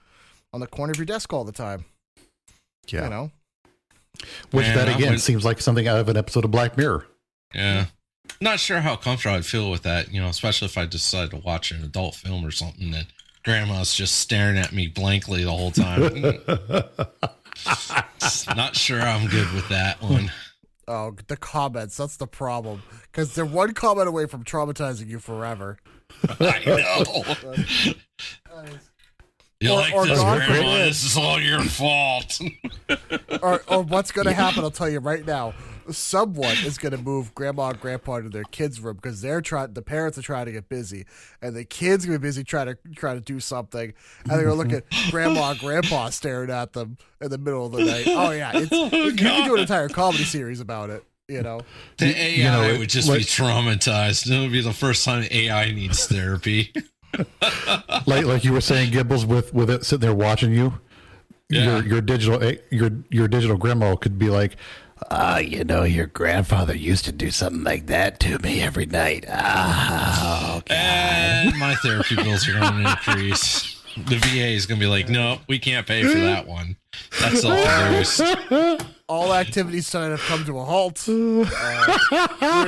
on the corner of your desk all the time.
Yeah.
You know?
Which seems like something out of an episode of Black Mirror.
Yeah. Not sure how comfortable I'd feel with that, especially if I decide to watch an adult film or something and grandma's just staring at me blankly the whole time. Not sure I'm good with that one.
Oh, the comments. That's the problem. Because they're one comment away from traumatizing you forever.
I know. You like this, Grandma? This is all your fault.
or what's going to happen, I'll tell you right now. Someone is going to move Grandma and Grandpa to their kids' room because the parents are trying to get busy, and the kids are going to be busy trying to do something, and they're going to look at Grandma and Grandpa staring at them in the middle of the night. Oh yeah, you can do an entire comedy series about it. The
AI would just be traumatized. It would be the first time AI needs therapy.
like you were saying, Gibbles, with it sitting there watching you, your digital grandma could be like, your grandfather used to do something like that to me every night. Oh, God.
My therapy bills are going to increase. The VA is going to be like, no, we can't pay for that one. That's self-induced.
All activities tonight have come to a halt. We're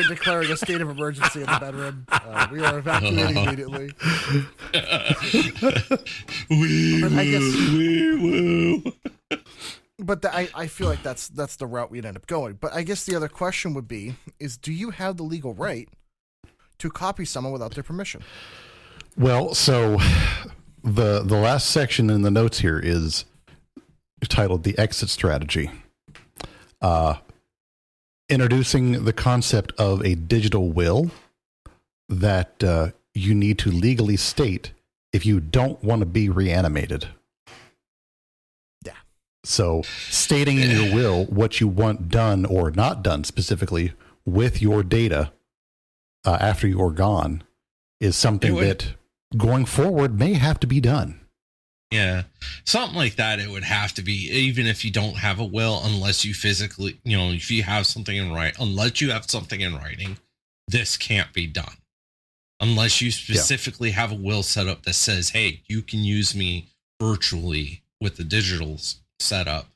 declaring a state of emergency in the bedroom. We are evacuating immediately. But I feel like that's the route we'd end up going. But I guess the other question would be, do you have the legal right to copy someone without their permission?
Well, so the last section in the notes here is titled The Exit Strategy. Introducing the concept of a digital will that you need to legally state if you don't want to be reanimated.
Yeah.
So stating in your will what you want done or not done specifically with your data after you're gone is something that going forward may have to be done.
Yeah, something like that. It would have to be, even if you don't have a will, unless you physically, if you have something in writing, unless you have something in writing, this can't be done. Unless you specifically have a will set up that says, hey, you can use me virtually with the digital setup.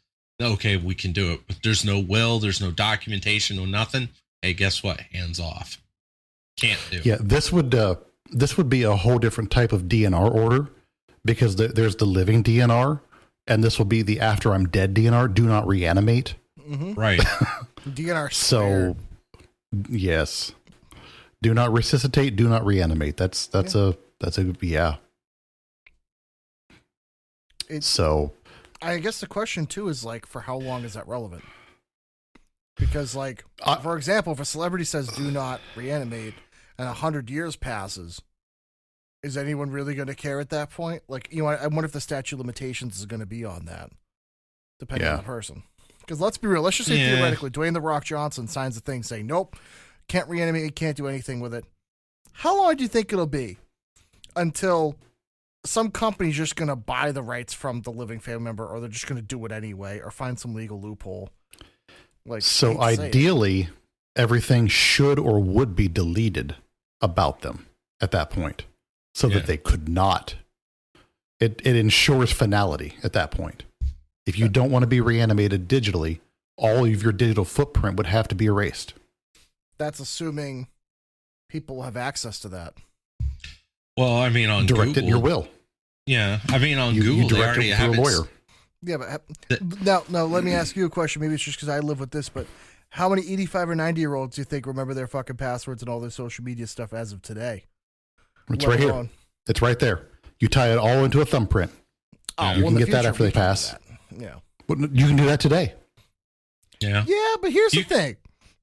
Okay, we can do it. But there's no will, there's no documentation, no nothing. Hey, guess what? Hands off. Can't do it.
Yeah, this would be a whole different type of DNR order, because there's the living DNR, and this will be the after I'm dead DNR, do not reanimate.
Mm-hmm.
Right.
DNR.
So, yes. Do not resuscitate, do not reanimate. That's a So
I guess the question too is like, for how long is that relevant? Because like, for example, if a celebrity says do not reanimate and 100 years passes, is anyone really going to care at that point? Like, I wonder if the statute of limitations is going to be on that, depending on the person. Because let's be real. Let's just say theoretically, Dwayne "The Rock" Johnson signs a thing saying, nope, can't reanimate, can't do anything with it. How long do you think it'll be until some company's just going to buy the rights from the living family member, or they're just going to do it anyway, or find some legal loophole? Like,
so ideally, everything should or would be deleted about them at that point, so that they could not. It ensures finality at that point. If you don't want to be reanimated digitally, all of your digital footprint would have to be erased.
That's assuming people have access to that.
Well, I mean, on
direct
Google,
it in your will.
Yeah, I mean, on Google,
you
they
direct
already
it
have
through a lawyer.
Yeah, but now let me ask you a question. Maybe it's just because I live with this, but how many 85 or 90-year-olds do you think remember their fucking passwords and all their social media stuff as of today?
It's right here. It's right there. You tie it all into a thumbprint.
Oh,
you can get that after they pass.
Yeah.
You can do that today.
Yeah.
Yeah, but here's the thing.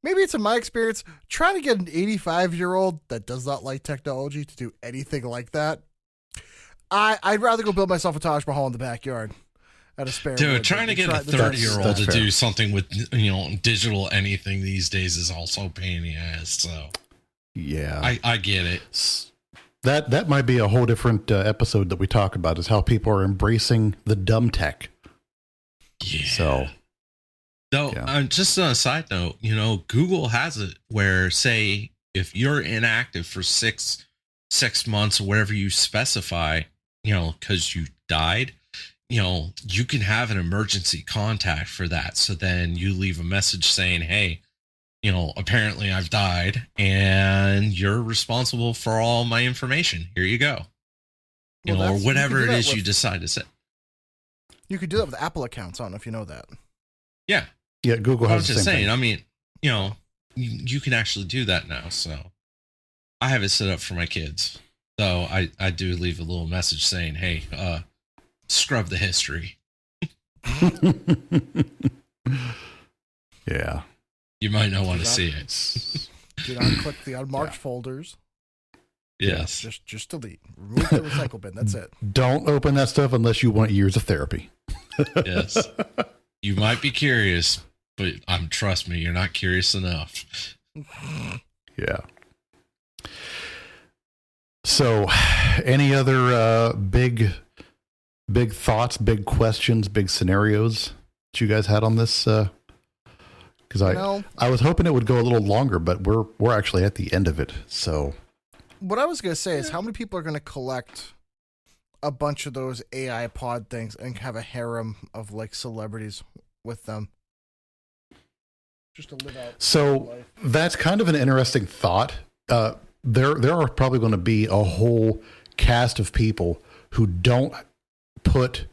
Maybe it's in my experience, trying to get an 85-year-old that does not like technology to do anything like that. I'd rather go build myself a Taj Mahal in the backyard at a spare.
Dude, trying to get a 30-year-old to do something with digital anything these days is also a pain in the ass. So
yeah,
I get it.
That might be a whole different episode that we talk about, is how people are embracing the dumb tech.
Yeah.
So.
Just on a side note, Google has it where, say, if you're inactive for six months or whatever you specify, because you died, you can have an emergency contact for that. So then you leave a message saying, hey, apparently I've died and you're responsible for all my information. Here you go. Or whatever it is you decide to say.
You could do that with Apple accounts. I don't know if you know that.
Yeah.
Yeah, Google has the same thing.
I mean, you can actually do that now. So I have it set up for my kids. So I do leave a little message saying, hey, scrub the history.
Yeah.
You might not want to see it.
Do not click the unmarked folders.
Yes.
Just delete. Remove the recycle bin. That's it.
Don't open that stuff unless you want years of therapy.
Yes. You might be curious, but trust me, you're not curious enough.
Yeah. So, any other big thoughts, big questions, big scenarios that you guys had on this? Because I was hoping it would go a little longer, but we're actually at the end of it. So,
what I was going to say is, how many people are going to collect a bunch of those AI pod things and have a harem of like celebrities with them just to live out?
So that's kind of an interesting thought. There are probably going to be a whole cast of people who don't put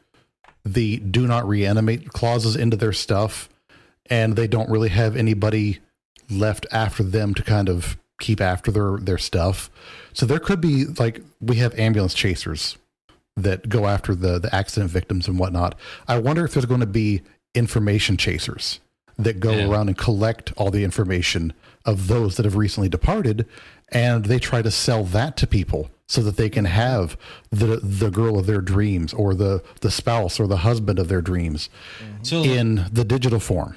the do not reanimate clauses into their stuff, and they don't really have anybody left after them to kind of keep after their stuff. So there could be, like, we have ambulance chasers that go after the accident victims and whatnot. I wonder if there's going to be information chasers that go around and collect all the information of those that have recently departed, and they try to sell that to people so that they can have the girl of their dreams, or the spouse or the husband of their dreams in the digital form.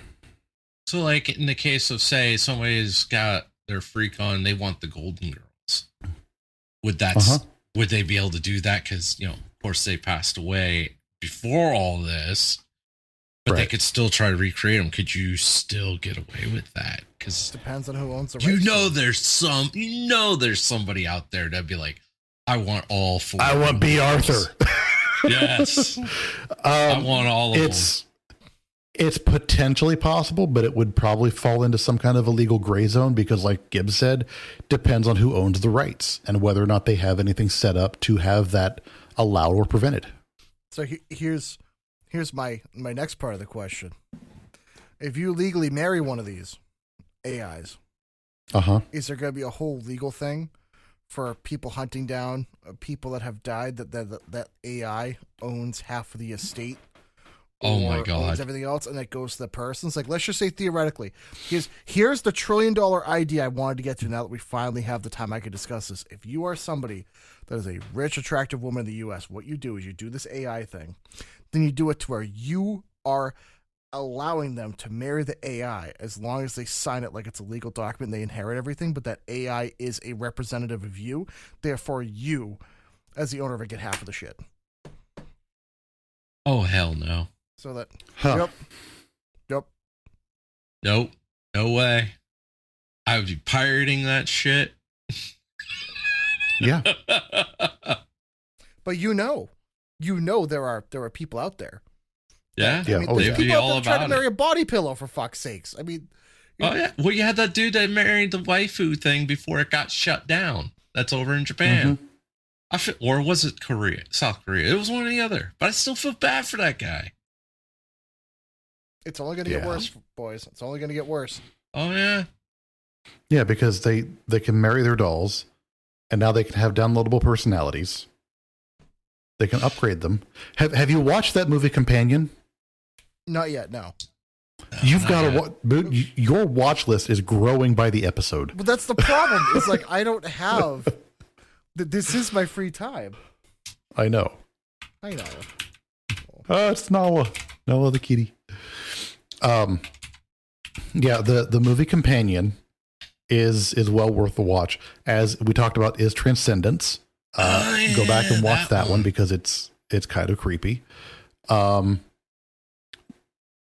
So like in the case of, say, somebody's got their freak on. They want the Golden Girls. Would they be able to do that? Because, of course, they passed away before all this, but they could still try to recreate them. Could you still get away with that? Because
depends on who owns the rights.
There's somebody out there that'd be like, I want all four.
I want B. Arthur.
Yes. I want all of them.
It's potentially possible, but it would probably fall into some kind of illegal gray zone because, like Gibbs said, depends on who owns the rights and whether or not they have anything set up to have that allowed or prevented.
So here's my next part of the question. If you legally marry one of these AIs, is there going to be a whole legal thing for people hunting down people that have died that AI owns half of the estate?
Oh my God.
Owns everything else, and that goes to the person. It's like, let's just say theoretically, here's the $1 trillion idea I wanted to get to now that we finally have the time I could discuss this. If you are somebody that is a rich, attractive woman in the U.S., what you do is you do this AI thing. Then you do it to where you are allowing them to marry the AI as long as they sign it like it's a legal document. They inherit everything, but that AI is a representative of you. Therefore, you, as the owner of it, get half of the shit.
Oh, hell no.
So that, Yep.
Nope. No way. I would be pirating that shit.
Yeah.
But there are people out there.
Yeah.
Yeah.
I mean,
Oh,
there's
yeah.
people
Be
out
all
there trying to
about
marry
it.
a body pillow, for fuck's sakes. I mean,
Oh yeah. Well, you had that dude that married the waifu thing before it got shut down. That's over in Japan. Or was it Korea? South Korea. It was one or the other. But I still feel bad for that guy.
it's only going to get worse, boys. It's only going to get worse.
Oh yeah.
Yeah, because they can marry their dolls, and now they can have downloadable personalities. They can upgrade them. Have you watched that movie Companion?
Not yet, no.
You've got to your watch list is growing by the episode.
But that's the problem. It's like I don't have. This is my free time.
I know.
I know.
Oh, it's Nala the kitty. Yeah, the movie Companion is well worth the watch. As we talked about, is Transcendence. Go back and watch that one because it's kind of creepy.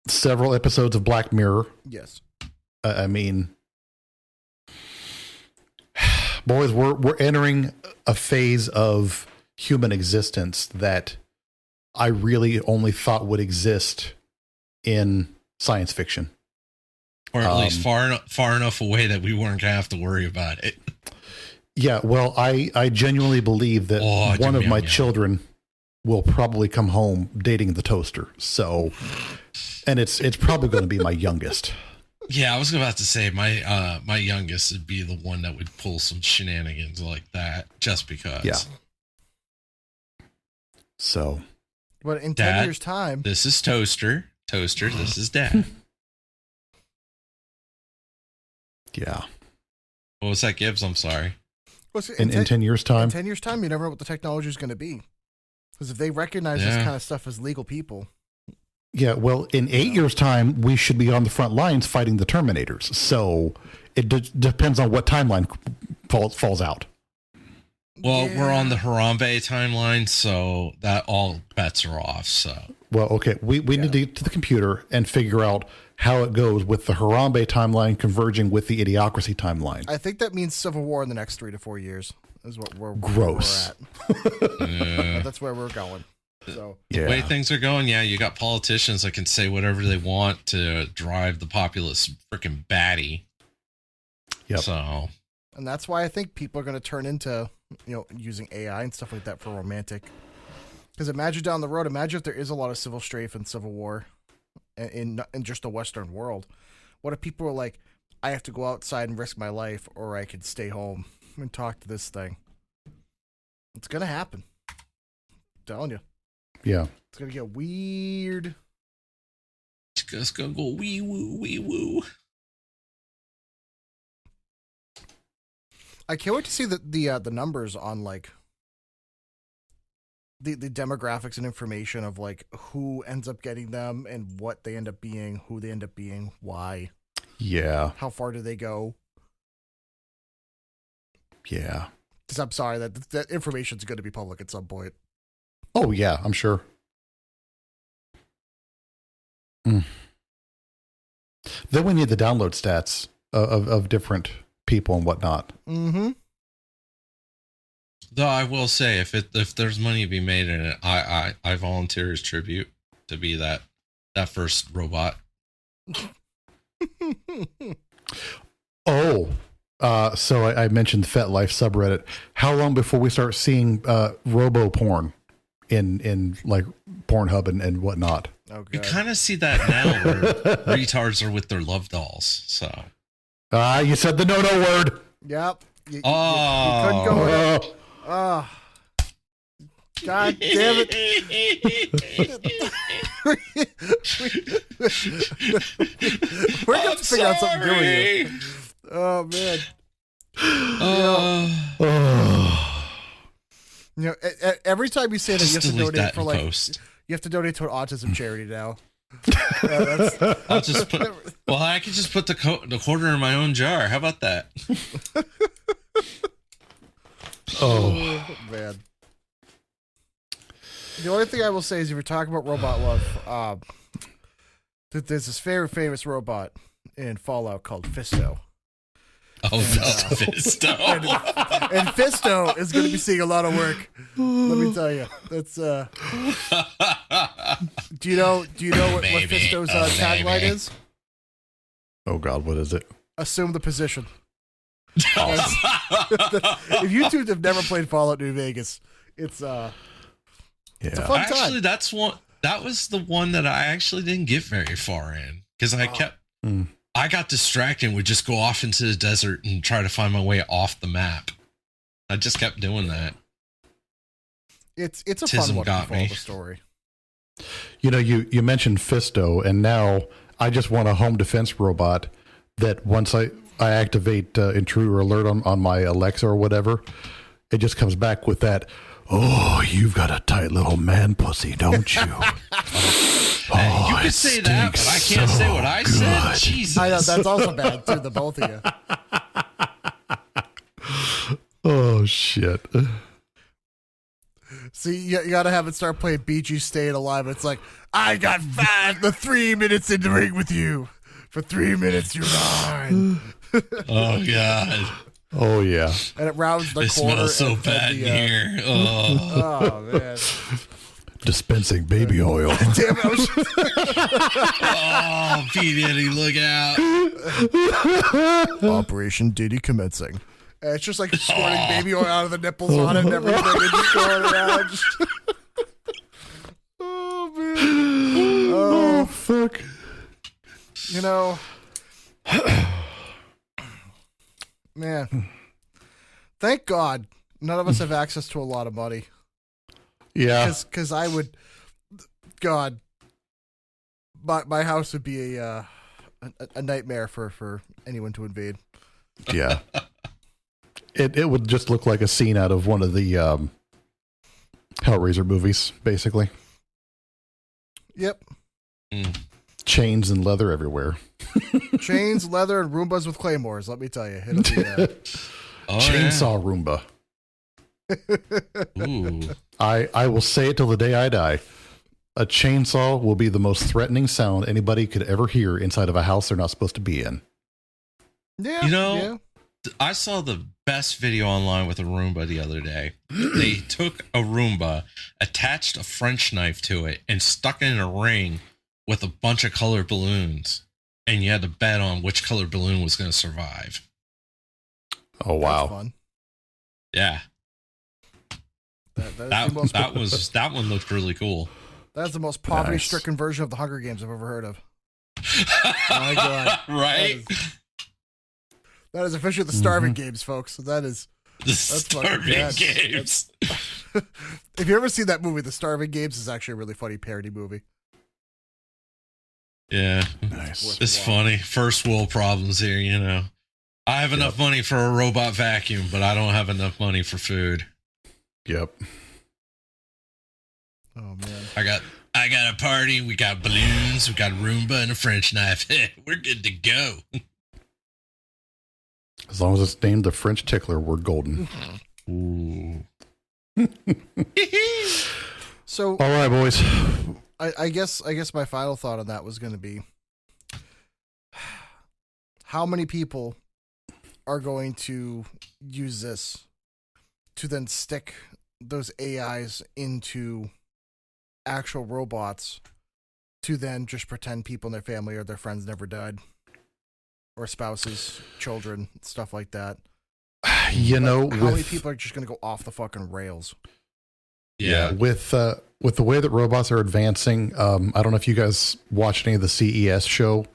Several episodes of Black Mirror.
Yes.
I mean, boys, we're entering a phase of human existence that I really only thought would exist in science fiction.
Or at least far enough away that we weren't going to have to worry about it.
Yeah, well, I genuinely believe that one of my children will probably come home dating the toaster. So, and it's probably going to be my youngest.
Yeah, I was about to say my youngest would be the one that would pull some shenanigans like that just because.
Yeah. So.
But in
Dad,
10 years' time.
This is Toaster. Toaster, this is Dad.
Yeah.
What was that, Gibbs? I'm sorry.
In 10 years' time?
In 10 years' time, you never know what the technology is going to be. Because if they recognize this kind of stuff as legal people.
Yeah, well, in 8 years' time, we should be on the front lines fighting the Terminators. So it depends on what timeline falls out.
Well, we're on the Harambe timeline, so that all bets are off. So,
well, okay, we need to get to the computer and figure out how it goes with the Harambe timeline converging with the Idiocracy timeline.
I think that means civil war in the next 3 to 4 years is what we're
gross.
At. That's where we're going. So
the way things are going, you got politicians that can say whatever they want to drive the populace freaking batty.
Yep.
So,
and that's why I think people are going to turn into using AI and stuff like that for romantic. Because imagine down the road, imagine if there is a lot of civil strife and civil war in just the Western world. What if people are like, I have to go outside and risk my life, or I could stay home and talk to this thing? It's going to happen. I'm telling you.
Yeah.
It's going to get weird.
It's going to go wee woo, wee woo.
I can't wait to see the numbers on like the demographics and information of like who ends up getting them and what they end up being, who they end up being, why.
Yeah.
How far do they go?
Yeah.
Because I'm sorry that information is going to be public at some point.
Oh, yeah, I'm sure. Mm. Then we need the download stats of different people and whatnot.
Mm-hmm.
Though I will say, if there's money to be made in it, I volunteer as tribute to be that first robot.
Oh, so I mentioned the FetLife subreddit. How long before we start seeing robo porn in like Pornhub and whatnot?
Oh,
You
God.
kind of see that now where retards are with their love dolls. So.
You said the no word.
Yep. You
Oh.
couldn't go with it. Oh. God damn it. We're going to have to figure out something to do with you. Oh, man. You know, every time you say that, you have
Just
to
delete
donate
that
for
in
like,
post.
you have to donate to an autism charity now.
I'll just put. Well, I can just put the quarter in my own jar. How about that?
Oh,
man. The only thing I will say is, if you're talking about robot love, there's this very famous robot in Fallout called Fisto.
Oh, Fisto.
And Fisto is going to be seeing a lot of work. Let me tell you. That's do you know what Fisto's tagline is?
oh God, what is it?
Assume the position. If you two have never played Fallout New Vegas, it's a fun
Actually,
time.
that's one. That was the one that I actually didn't get very far in because I kept. I got distracted and would just go off into the desert and try to find my way off the map. I just kept doing that.
It's a
Tism
fun one to
got
follow
me.
the story.
You know, you mentioned Fisto, and now I just want a home defense robot that once I activate intruder alert on my Alexa or whatever, it just comes back with that, "Oh, you've got a tight little man pussy, don't you?"
Hey, you could say that, but I can't say what I said. Jesus.
I know, that's also bad too, the both of you.
Oh, shit.
See, you got to have it start playing BG Staying Alive. It's like, I got 3 minutes in the ring with you. For 3 minutes, you're mine.
Oh, God.
Oh, yeah.
And it rounds the
It
corner.
smells so
and
bad
the,
in here. Oh.
Oh, man.
Dispensing baby oil.
Damn it. I was
Oh, P. Diddy, look out.
Operation Diddy commencing. And it's just like squirting baby oil out of the nipples on it and everything. And just going around. Oh, man.
Oh, fuck.
You know, man, thank God none of us have access to a lot of money.
Yeah.
Because I would, God, my house would be a nightmare for anyone to invade.
Yeah. It would just look like a scene out of one of the Hellraiser movies, basically.
Yep.
Chains and leather everywhere.
Chains, leather, and Roombas with claymores, let me tell you. It'll be,
Oh,
Chainsaw Roomba.
yeah. Ooh.
I will say it till the day I die. A chainsaw will be the most threatening sound anybody could ever hear inside of a house they're not supposed to be in.
yeah.
You know,
yeah.
I saw the best video online with a Roomba the other day. They took a Roomba, attached a French knife to it, and stuck it in a ring with a bunch of colored balloons. And you had to bet on which colored balloon was going to survive.
Oh, wow.
That's fun.
Yeah. That one looked really cool.
That's the most poverty-stricken version of the Hunger Games I've ever heard of. My God.
Right?
That is officially the Starving Games, folks. That's
The
fucking
Starving
bad.
Games.
If you ever seen that movie, The Starving Games is actually a really funny parody movie.
Yeah.
Nice.
It's funny. First world problems here, you know. I have enough money for a robot vacuum, but I don't have enough money for food.
Yep.
Oh man.
I got a party. We got balloons. We got a Roomba and a French knife. We're good to go.
As long as it's named the French Tickler, we're golden.
Ooh.
So,
All right, boys.
I guess my final thought on that was going to be, how many people are going to use this to then stick those AIs into actual robots to then just pretend people in their family or their friends never died, or spouses, children, stuff like that.
You know,
how many people are just going to go off the fucking rails?
Yeah.
With the way that robots are advancing, I don't know if you guys watched any of the CES show,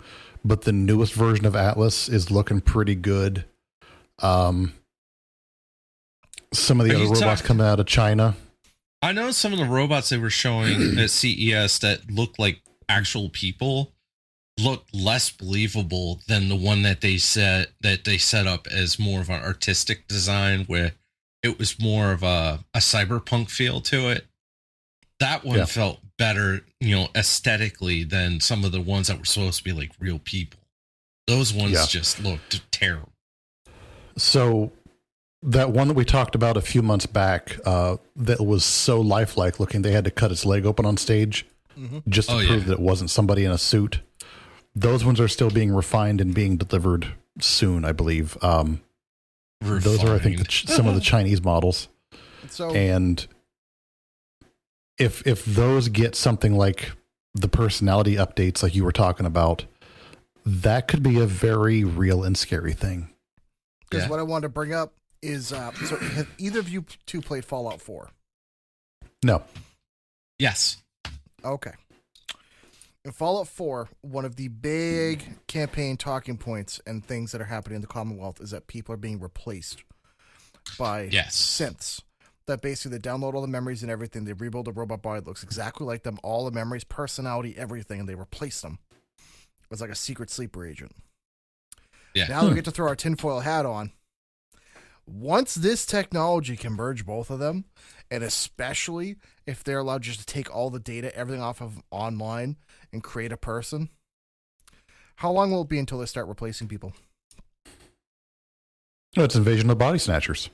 but the newest version of Atlas is looking pretty good. Some of the other robots coming out of China.
I know some of the robots they were showing at CES that looked like actual people look less believable than the one that they set up as more of an artistic design, where it was more of a cyberpunk feel to it. That one felt better, aesthetically than some of the ones that were supposed to be like real people. Those ones just looked terrible.
So that one that we talked about a few months back, that was so lifelike looking, they had to cut its leg open on stage just to prove that it wasn't somebody in a suit. Those ones are still being refined and being delivered soon, I believe. Those are, I think, some of the Chinese models. And if those get something like the personality updates like you were talking about, that could be a very real and scary thing.
Because what I wanted to bring up is, so have either of you two played Fallout 4?
No.
Yes.
Okay. In Fallout 4, one of the big campaign talking points and things that are happening in the Commonwealth is that people are being replaced by synths. That basically they download all the memories and everything, they rebuild a robot body that looks exactly like them, all the memories, personality, everything, and they replace them. It's like a secret sleeper agent.
Yeah.
Now we get to throw our tinfoil hat on. Once this technology can merge both of them, and especially if they're allowed just to take all the data, everything off of online, and create a person, how long will it be until they start replacing people?
No, it's Invasion of the Body Snatchers.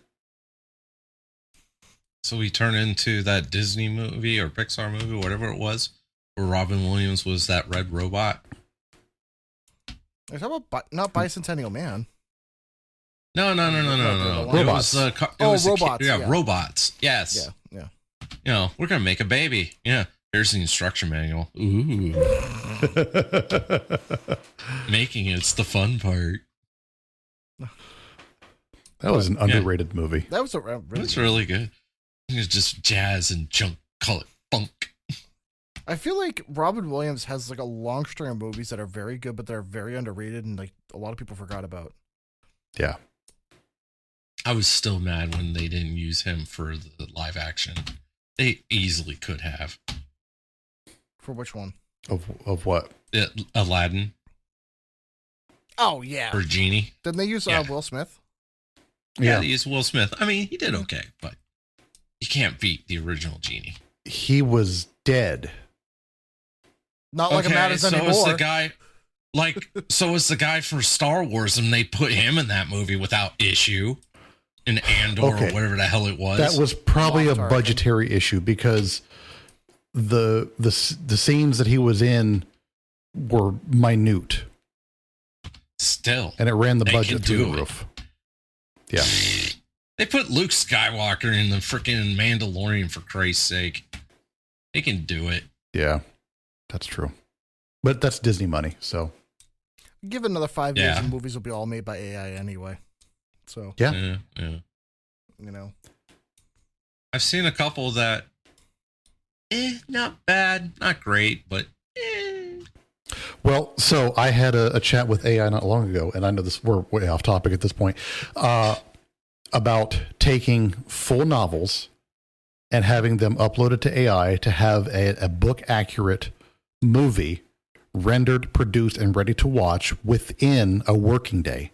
So we turn into that Disney movie or Pixar movie, whatever it was, where Robin Williams was that red robot.
Are you talking about not Bicentennial Man?
No.
Robots.
Robots.
Robots. Yes.
Yeah.
We're going to make a baby. Yeah. Here's the instruction manual. Ooh. Making it's the fun part.
That was an underrated movie.
That was
really good. It's just jazz and junk, call it funk.
I feel like Robin Williams has like a long string of movies that are very good, but they're very underrated and like a lot of people forgot about.
Yeah.
I was still mad when they didn't use him for the live action. They easily could have.
For which one?
Of what?
Aladdin.
Oh, yeah.
For Genie.
Didn't they use Will Smith?
Yeah, they used Will Smith. I mean, he did okay, but you can't beat the original Genie.
He was dead.
Not like it matters anymore.
So is the guy, so is the guy for Star Wars, and they put him in that movie without issue. In Andor or whatever the hell it was.
That was probably a budgetary issue because the scenes that he was in were minute.
Still.
And it ran the budget through the roof. Yeah.
They put Luke Skywalker in the freaking Mandalorian, for Christ's sake. They can do it.
Yeah, that's true. But that's Disney money, so.
Give it another 5 years and movies will be all made by AI anyway. So.
Yeah.
I've seen a couple that, not bad, not great, but
Well, so I had a chat with AI not long ago, and I know we're way off topic at this point, about taking full novels and having them uploaded to AI to have a book accurate movie rendered, produced, and ready to watch within a working day.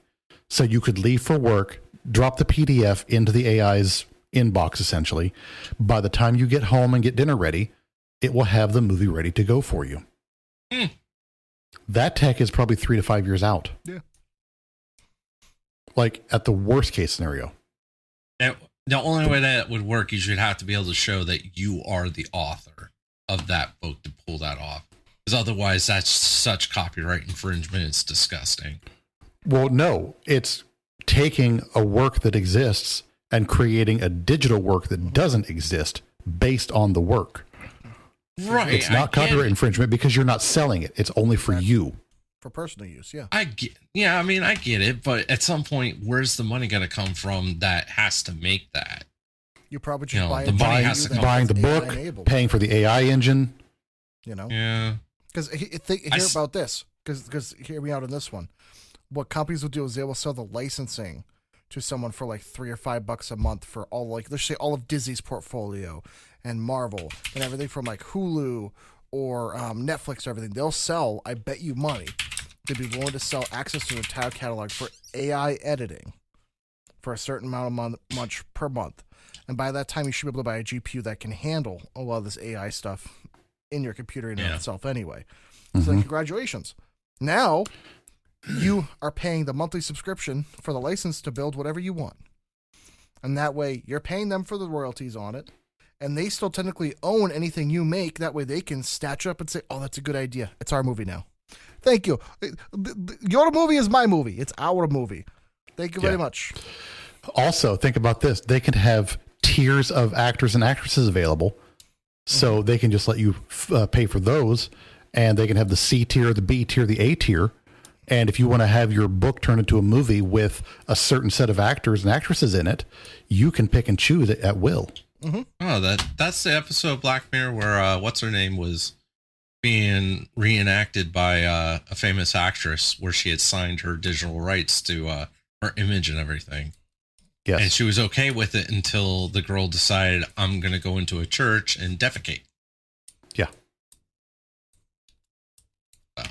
So you could leave for work, drop the PDF into the AI's inbox, essentially. By the time you get home and get dinner ready, it will have the movie ready to go for you. That tech is probably 3 to 5 years out.
Yeah.
like at the worst case scenario.
And the only way that would work is you'd have to be able to show that you are the author of that book to pull that off. Because otherwise, that's such copyright infringement. It's disgusting.
Well, no, it's taking a work that exists and creating a digital work that doesn't exist based on the work.
Right.
It's not copyright infringement because you're not selling it. It's only for you.
For personal use, yeah.
I get it, but at some point, where's the money going to come from that has to make that?
You probably just buy
the money has to come
buying the book, paying for the AI engine.
You know?
Yeah.
Because hear about this. Because hear me out on this one. What companies will do is they will sell the licensing to someone for like $3 or $5 a month for all, like, let's say all of Disney's portfolio and Marvel and everything from like Hulu or Netflix or everything. They'll sell, I bet you money, they'd be willing to sell access to the entire catalog for AI editing for a certain amount of much per month. And by that time, you should be able to buy a GPU that can handle a lot of this AI stuff in your computer in itself anyway. So congratulations. Now you are paying the monthly subscription for the license to build whatever you want. And that way you're paying them for the royalties on it. And they still technically own anything you make. That way they can snatch up and say, oh, that's a good idea. It's our movie now. Thank you. Your movie is my movie. It's our movie. Thank you very much.
Also, think about this. They can have tiers of actors and actresses available. So they can just let you pay for those. And they can have the C tier, the B tier, the A tier. And if you want to have your book turned into a movie with a certain set of actors and actresses in it, you can pick and choose it at will.
Oh, that's the episode of Black Mirror where what's her name was being reenacted by a famous actress where she had signed her digital rights to her image and everything.
Yes.
And she was okay with it until the girl decided, I'm going to go into a church and defecate.
Yeah.
So.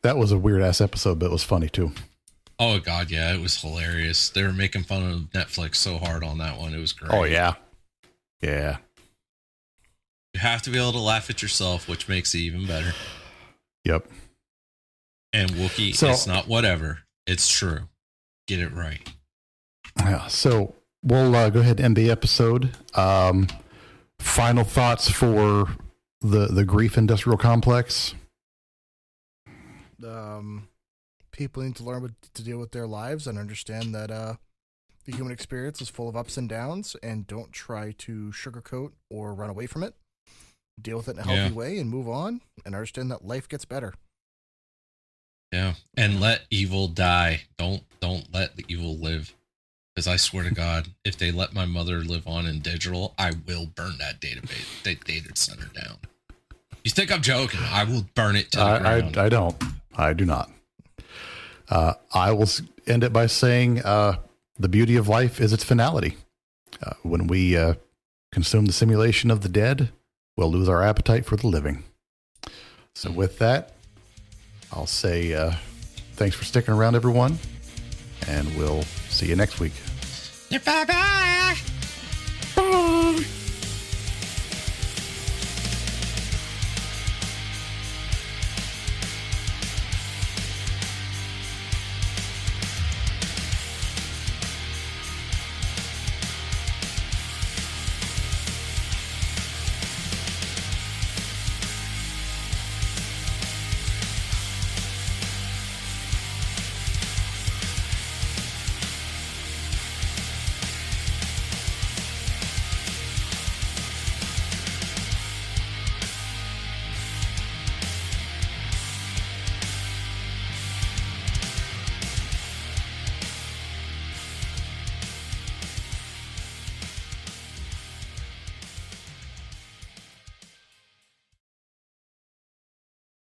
That was a weird ass episode, but it was funny too.
Oh, God, yeah. It was hilarious. They were making fun of Netflix so hard on that one. It was great.
Oh, yeah. Yeah.
You have to be able to laugh at yourself, which makes it even better.
Yep.
And Wookiee, it's not whatever. It's true. Get it right.
Yeah. So we'll go ahead and end the episode. Final thoughts for the grief industrial complex.
People need to learn to deal with their lives and understand that the human experience is full of ups and downs, and don't try to sugarcoat or run away from it. Deal with it in a healthy way and move on, and understand that life gets better.
Yeah. And let evil die. Don't let the evil live. Because I swear to God, if they let my mother live on in digital, I will burn that data center down. You think I'm joking? I will burn it to the ground.
I don't. I do not. I will end it by saying the beauty of life is its finality. When we consume the simulation of the dead, we'll lose our appetite for the living. So with that, I'll say thanks for sticking around, everyone, and we'll see you next week.
Bye-bye.